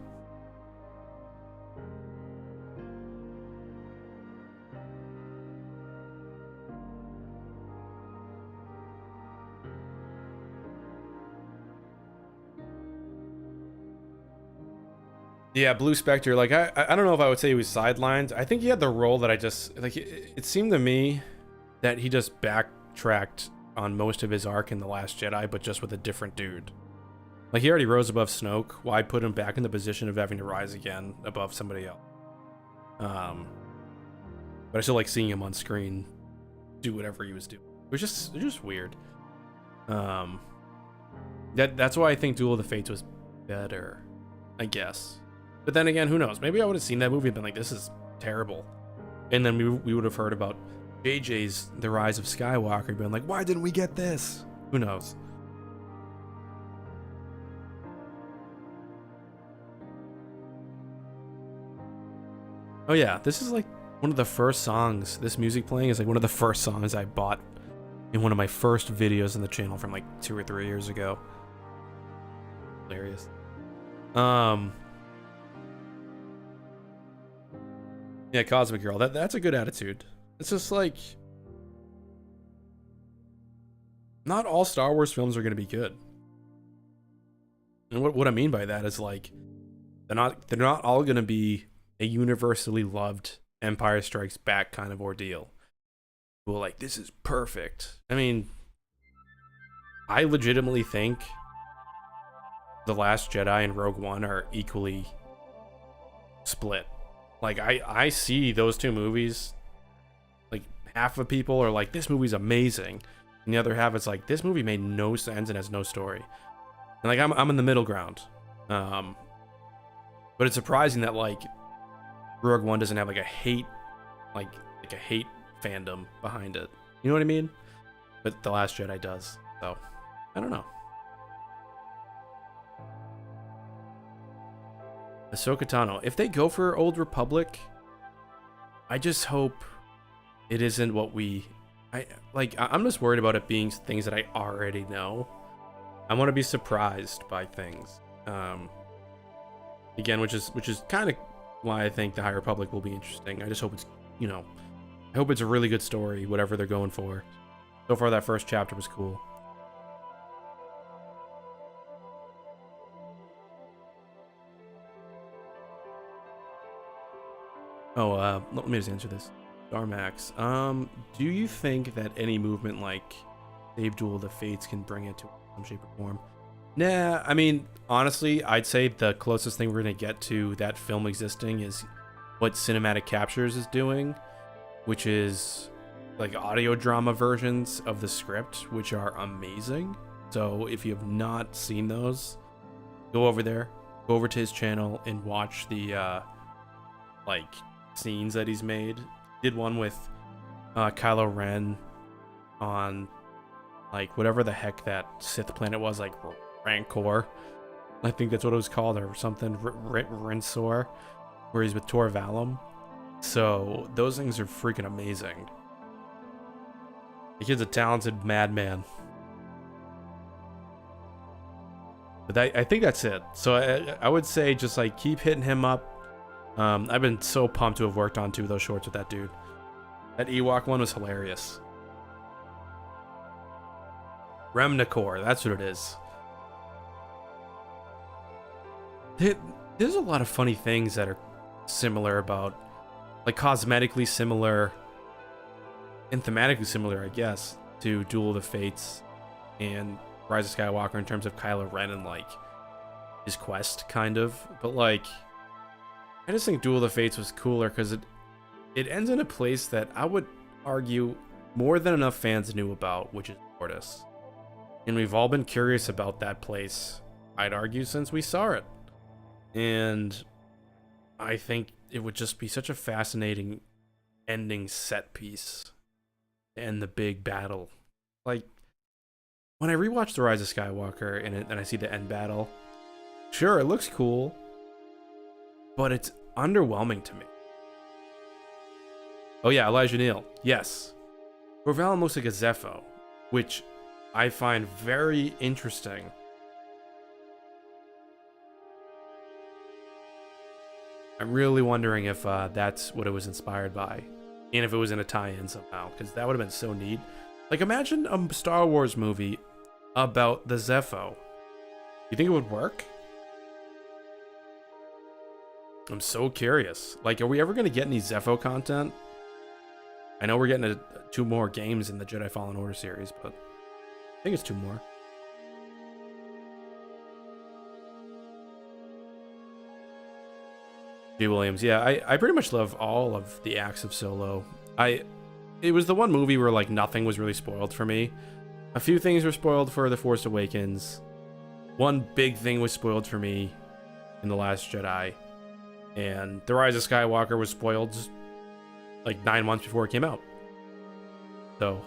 Yeah, Blue Spectre, like, I don't know if I would say he was sidelined. I think he had the role that I just, like, it seemed to me that he just backtracked on most of his arc in The Last Jedi, but just with a different dude. Like, he already rose above Snoke. Why put him back in the position of having to rise again above somebody else? But I still like seeing him on screen do whatever he was doing. It was just weird. That's why I think Duel of the Fates was better, I guess. But then again, who knows? Maybe I would have seen that movie and been like, this is terrible. And then we would have heard about JJ's The Rise of Skywalker and been like, why didn't we get this? Who knows? Oh yeah, this is like one of the first songs. This music playing is like one of the first songs I bought in one of my first videos on the channel from like 2 or 3 years ago. Hilarious. Yeah, Cosmic Girl. That's a good attitude. It's just like, not all Star Wars films are going to be good. And what I mean by that is, like, they're not all going to be a universally loved Empire Strikes Back kind of ordeal. Well, like, this is perfect. I mean, I legitimately think The Last Jedi and Rogue One are equally split. Like, I see those two movies, like, half of people are like, this movie's amazing, and the other half it's like, this movie made no sense and has no story. And like, I'm in the middle ground. But it's surprising that like Rogue One doesn't have like a hate fandom behind it. You know what I mean? But The Last Jedi does. So I don't know. Ahsoka Tano. If they go for Old Republic, I just hope it isn't what I'm just worried about it being things that I already know. I want to be surprised by things. Again, which is kind of why I think the High Republic will be interesting. I just hope it's, I hope it's a really good story, whatever they're going for. So far, that first chapter was cool. Oh, let me just answer this. Darmax, do you think that any movement like Save Duel of the Fates can bring it to some shape or form? Nah, I mean, honestly, I'd say the closest thing we're going to get to that film existing is what Cinematic Captures is doing, which is like audio drama versions of the script, which are amazing. So if you have not seen those, go over to his channel and watch the like scenes that he's made. Did one with Kylo Ren on like whatever the heck that Sith planet was, like Rancor, I think that's what it was called, or something. Rinsor, where he's with Tor Valum. So those things are freaking amazing. The kid's a talented madman. But I think that's it. So I would say just like keep hitting him up. I've been so pumped to have worked on 2 of those shorts with that dude. That Ewok one was hilarious. Remnacor, that's what it is. There's a lot of funny things that are similar about, like cosmetically similar and thematically similar, I guess, to Duel of the Fates and Rise of Skywalker in terms of Kylo Ren and like his quest, kind of. But like, I just think Duel of the Fates was cooler because it ends in a place that I would argue more than enough fans knew about, which is Mortis. And we've all been curious about that place, I'd argue, since we saw it. And I think it would just be such a fascinating ending set piece and the big battle. Like, when I rewatch The Rise of Skywalker and I see the end battle, sure, it looks cool, but it's underwhelming to me. Oh yeah, Elijah Neal. Yes. Tor Valum looks like a Zepho, which I find very interesting. I'm really wondering if that's what it was inspired by, and if it was in a tie-in somehow, because that would have been so neat. Like, imagine a Star Wars movie about the Zepho. You think it would work? I'm so curious. Like, are we ever going to get any Zepho content? I know we're getting 2 more games in the Jedi Fallen Order series, but I think it's 2 more. J. Williams, yeah, I pretty much love all of the acts of Solo. It was the one movie where like nothing was really spoiled for me. A few things were spoiled for The Force Awakens. One big thing was spoiled for me in The Last Jedi. And The Rise of Skywalker was spoiled like 9 months before it came out. So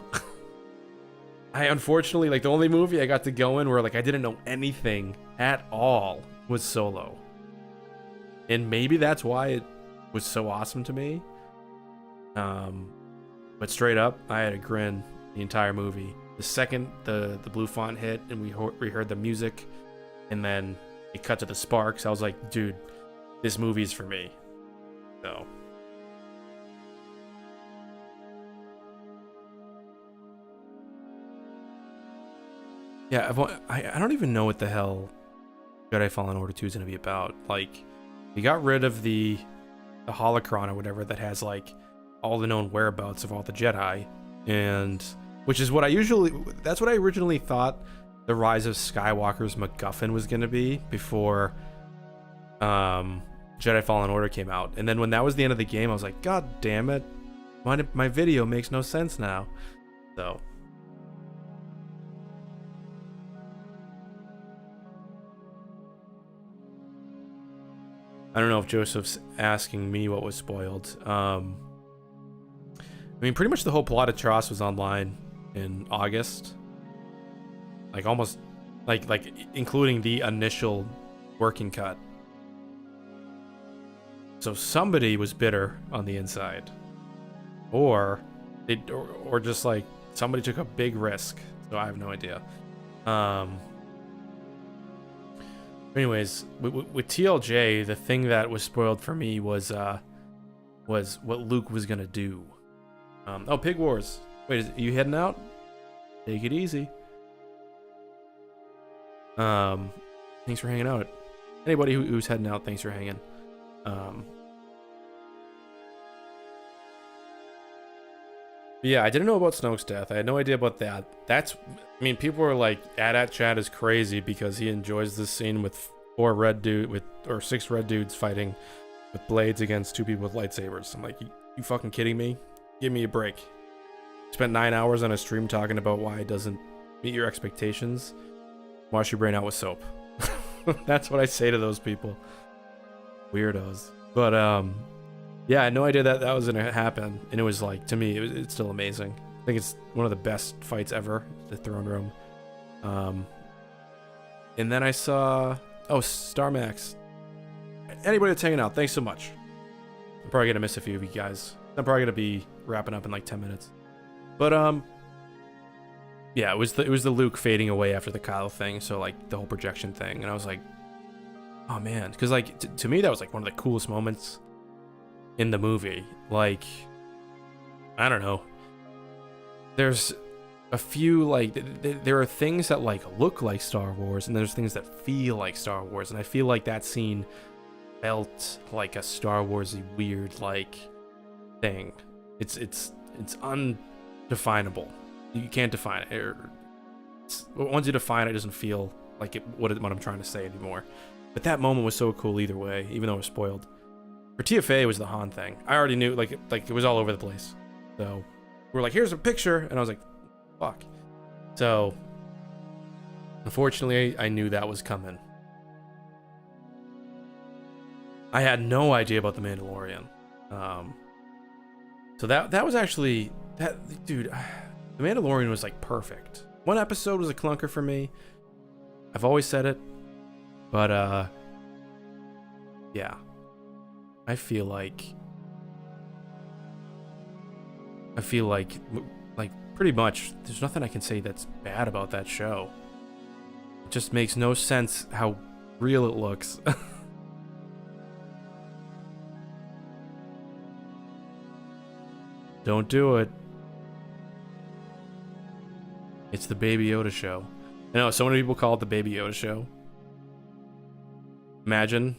I unfortunately, like, the only movie I got to go in where like I didn't know anything at all was Solo. And maybe that's why it was so awesome to me. But straight up, I had a grin the entire movie. The second the blue font hit and we heard the music, and then it cut to the sparks, I was like, dude, this movie's for me. So yeah, I don't even know what the hell Jedi Fallen Order 2 is going to be about. Like, we got rid of the holocron or whatever that has like all the known whereabouts of all the Jedi, and which is what that's what I originally thought the Rise of Skywalker's MacGuffin was gonna be before Jedi Fallen Order came out. And then when that was the end of the game, I was like, God damn it, my video makes no sense now. So I don't know if Joseph's asking me what was spoiled. I mean, pretty much the whole plot of Tross was online in August. Like almost, like including the initial working cut. So somebody was bitter on the inside, or just like somebody took a big risk. So I have no idea. Anyways, with TLJ, the thing that was spoiled for me was what Luke was gonna do. Oh, Pig Wars. Wait, are you heading out? Take it easy. Thanks for hanging out. Anybody who's heading out, thanks for hanging. Yeah, I didn't know about Snoke's death. I had no idea about that. I mean, people were like, AT Chat is crazy because he enjoys this scene with 6 red dudes fighting with blades against 2 people with lightsabers. I'm like, you fucking kidding me? Give me a break. Spent 9 hours on a stream talking about why it doesn't meet your expectations. Wash your brain out with soap. That's what I say to those people. Weirdos. But yeah, I had no idea that was gonna happen, and it was like, to me, it's still amazing. I think it's one of the best fights ever, the throne room. And then I saw, Starmax. Anybody that's hanging out, thanks so much. I'm probably gonna miss a few of you guys. I'm probably gonna be wrapping up in like 10 minutes. But yeah, it was the Luke fading away after the Kyle thing, so like the whole projection thing, and I was like, oh man, because like to me that was like one of the coolest moments in the movie. Like, I don't know, there's a few, like there are things that like look like Star Wars, and there's things that feel like Star Wars, and I feel like that scene felt like a Star Warsy weird like thing. It's undefinable. You can't define it. Once you define it, it doesn't feel like what I'm trying to say anymore. But that moment was so cool either way, even though it was spoiled. For TFA, it was the Han thing. I already knew, like it was all over the place. So we're like, here's a picture, and I was like, fuck. So unfortunately, I knew that was coming. I had no idea about the Mandalorian. So that was actually dude. The Mandalorian was like perfect. One episode was a clunker for me. I've always said it, but yeah. I feel like pretty much there's nothing I can say that's bad about that show. It just makes no sense how real it looks. Don't do it. It's the Baby Yoda show. I know so many people call it the Baby Yoda show. Imagine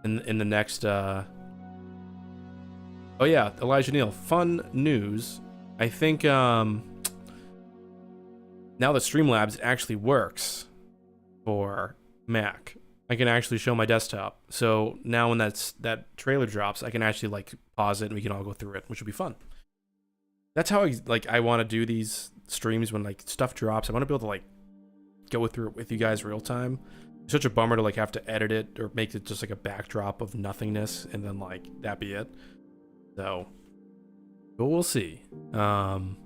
in the next oh yeah, Elijah Neal, fun news. I think now that Streamlabs actually works for Mac, I can actually show my desktop. So now when that trailer drops, I can actually like pause it and we can all go through it, which will be fun. That's how I want to do these streams when like stuff drops. I want to be able to like go through it with you guys real time. It's such a bummer to like have to edit it or make it just like a backdrop of nothingness and then like that be it. So, but we'll see. We'll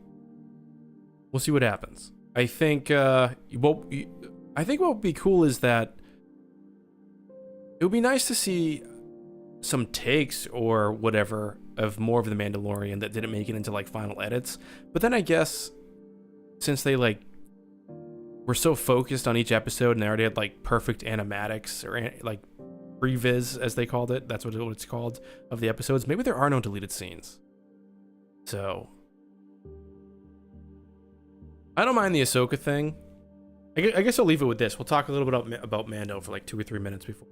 see what happens. I think what would be cool is that it would be nice to see some takes or whatever of more of the Mandalorian that didn't make it into like final edits. But then I guess since they like were so focused on each episode and they already had like perfect animatics or like previs as they called it, that's what it's called, of the episodes, maybe there are no deleted scenes. So I don't mind the Ahsoka thing. I guess I'll leave it with this. We'll talk a little bit about Mando for like 2 or 3 minutes before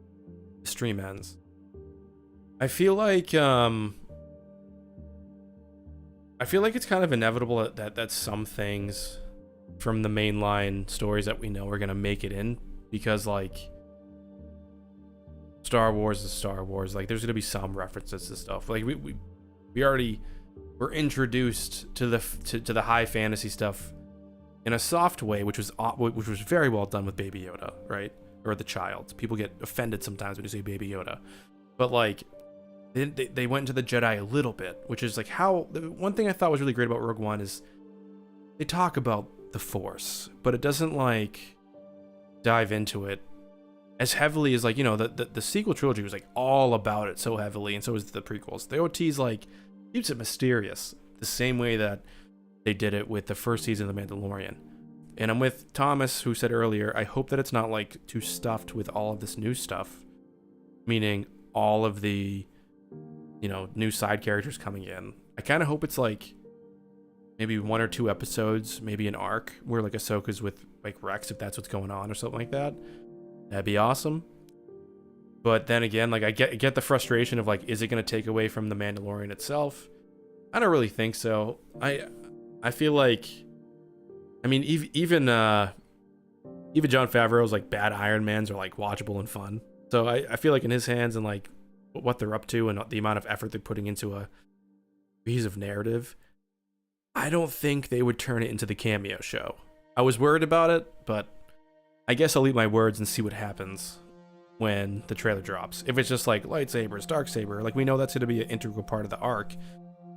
the stream ends. I feel like it's kind of inevitable that some things from the mainline stories that we know are gonna make it in, because like Star Wars is Star Wars. Like there's gonna be some references to stuff. Like we already were introduced to the high fantasy stuff in a soft way, which was very well done with Baby Yoda, right? Or the child. People get offended sometimes when you say Baby Yoda, but like they went into the Jedi a little bit, which is like how one thing I thought was really great about Rogue One is they talk about the Force, but it doesn't like dive into it as heavily as like, you know, the sequel trilogy was like all about it so heavily, and so was the prequels. The OT's like keeps it mysterious the same way that they did it with the first season of The Mandalorian. And I'm with Thomas, who said earlier, I hope that it's not like too stuffed with all of this new stuff, meaning all of the, you know, new side characters coming in. I kind of hope it's like maybe 1 or 2 episodes, maybe an arc where like Ahsoka's with like Rex, if that's what's going on or something like that. That'd be awesome. But then again, like I get the frustration of like, is it going to take away from the Mandalorian itself? I don't really think so. I feel like, I mean, even Jon Favreau's like bad Iron Mans are like watchable and fun. So I feel like in his hands and like what they're up to and the amount of effort they're putting into a piece of narrative, I don't think they would turn it into the cameo show. I was worried about it, but I guess I'll eat my words and see what happens when the trailer drops. If it's just like lightsabers, darksaber, like we know that's going to be an integral part of the arc,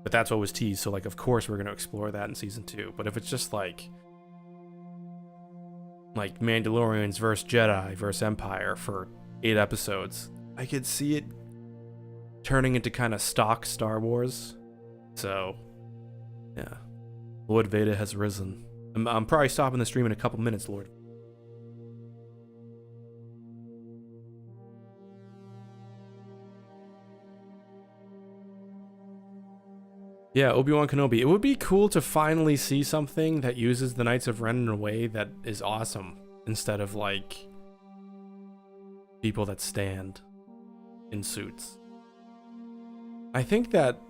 but that's what was teased. So like, of course we're going to explore that in season 2. But if it's just like Mandalorians versus Jedi versus Empire for 8 episodes, I could see it turning into kind of stock Star Wars. So yeah, Lord Vader has risen. I'm probably stopping the stream in a couple minutes, Lord. Yeah, Obi-Wan Kenobi. It would be cool to finally see something that uses the Knights of Ren in a way that is awesome, instead of like people that stand in suits. I think that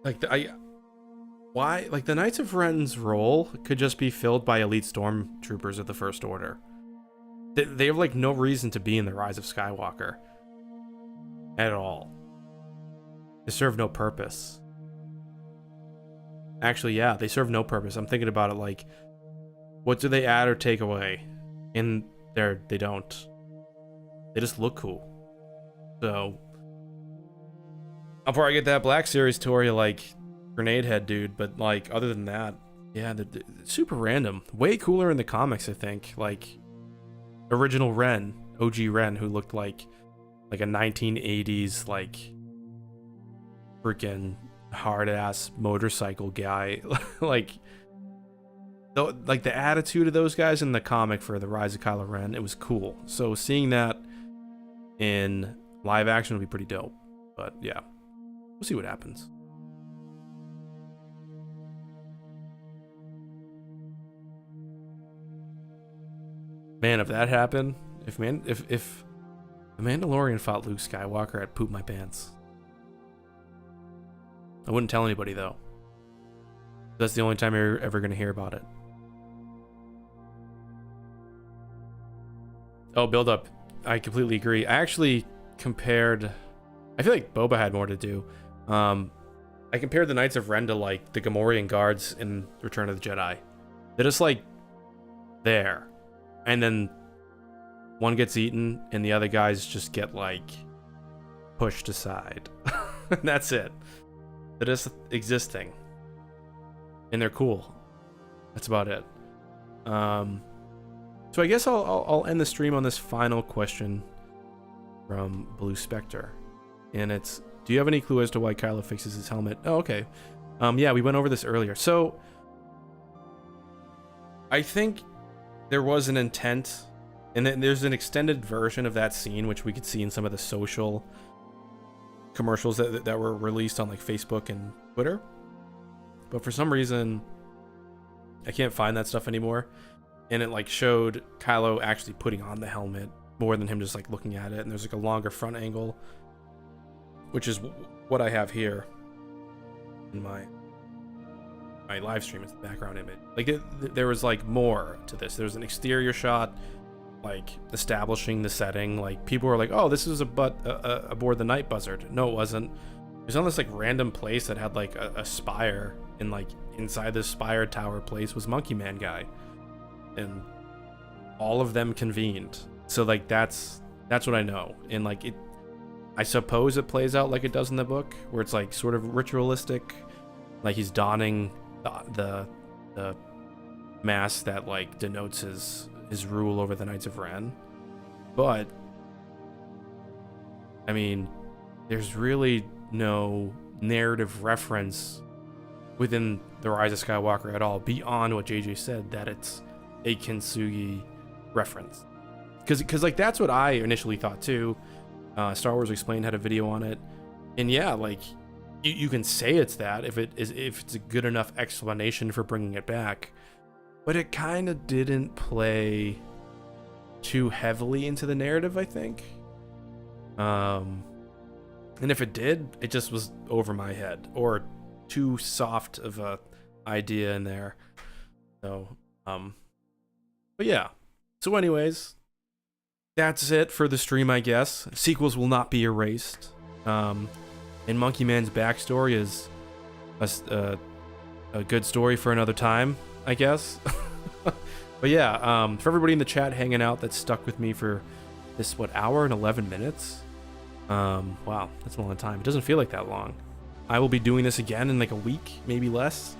like the Knights of Ren's role could just be filled by elite stormtroopers of the First Order. They have like no reason to be in the Rise of Skywalker at all. They serve no purpose. Actually, yeah, they serve no purpose. I'm thinking about it like, what do they add or take away? And they don't. They just look cool. So I'll probably get that Black Series Tory like grenade head dude, but like other than that, yeah, the super random. Way cooler in the comics, I think. Like original Ren, OG Ren, who looked like a 1980s like freaking hard ass motorcycle guy. like the attitude of those guys in the comic for the Rise of Kylo Ren, it was cool. So seeing that in live action would be pretty dope. But yeah, we'll see what happens. Man, if that happened, if the Mandalorian fought Luke Skywalker, I'd poop my pants. I wouldn't tell anybody though. That's the only time you're ever gonna hear about it. Oh, build up. I completely agree. I actually compared. I feel like Boba had more to do. I compared the Knights of Ren to like the Gamorrean guards in Return of the Jedi. They're just like there, and then one gets eaten, and the other guys just get like pushed aside. And that's it. They're just existing, and they're cool. That's about it. So I guess I'll end the stream on this final question from Blue Spectre, and it's: do you have any clue as to why Kylo fixes his helmet? Oh, okay. Yeah, we went over this earlier. So I think there was an intent, and then there's an extended version of that scene which we could see in some of the social commercials that were released on like Facebook and Twitter, but for some reason I can't find that stuff anymore, and it like showed Kylo actually putting on the helmet more than him just like looking at it, and there's like a longer front angle, which is what I have here in my my live stream is the background image. Like there was like more to this. There was an exterior shot, like establishing the setting. Like people were like, "Oh, this is aboard the Night Buzzard." No, it wasn't. It was on this like random place that had like a spire, and like inside this spire tower place was Monkey Man guy, and all of them convened. So like that's what I know, and like it. I suppose it plays out like it does in the book, where it's like sort of ritualistic, like he's donning the mask that like denotes his rule over the Knights of Ren. But I mean, there's really no narrative reference within The Rise of Skywalker at all, beyond what JJ said, that it's a Kintsugi reference. Because like that's what I initially thought too. Star Wars Explained had a video on it, and yeah, like you can say it's that if it's a good enough explanation for bringing it back, but it kind of didn't play too heavily into the narrative, I think. And if it did, it just was over my head or too soft of a idea in there. So, but yeah. So, anyways. That's it for the stream, I guess. Sequels will not be erased. And Monkey Man's backstory is a good story for another time, I guess. But yeah, for everybody in the chat hanging out that's stuck with me for this, hour and 11 minutes? Wow, that's a long time. It doesn't feel like that long. I will be doing this again in like a week, maybe less.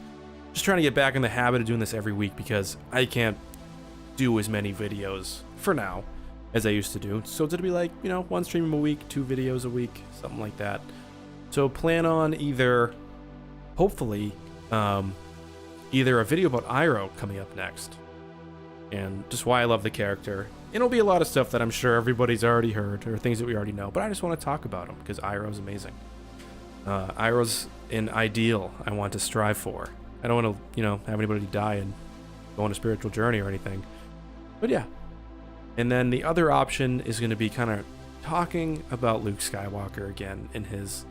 Just trying to get back in the habit of doing this every week because I can't do as many videos for now as I used to do. So it's gonna be like, one stream a week, 2 videos a week, something like that. So plan on hopefully, either a video about Iroh coming up next, and just why I love the character. It'll be a lot of stuff that I'm sure everybody's already heard, or things that we already know, but I just want to talk about him, because Iroh's amazing. Iroh's an ideal I want to strive for. I don't want to, have anybody die and go on a spiritual journey or anything. But yeah. And then the other option is going to be kind of talking about Luke Skywalker again in his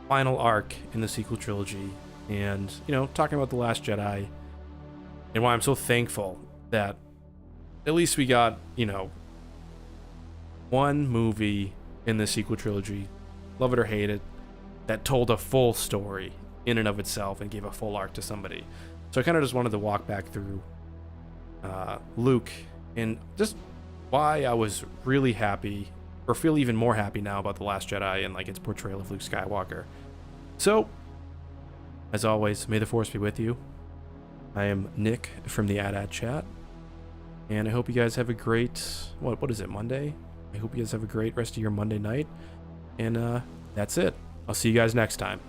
final arc in the sequel trilogy, and talking about The Last Jedi, and why I'm so thankful that at least we got one movie in the sequel trilogy, love it or hate it, that told a full story in and of itself and gave a full arc to somebody. So I kind of just wanted to walk back through Luke and just why I was really happy, or feel even more happy now about The Last Jedi and like its portrayal of Luke Skywalker. So, as always, may the Force be with you. I am Nick from the AT chat, and I hope you guys have a great, what is it, Monday? I hope you guys have a great rest of your Monday night, and that's it. I'll see you guys next time.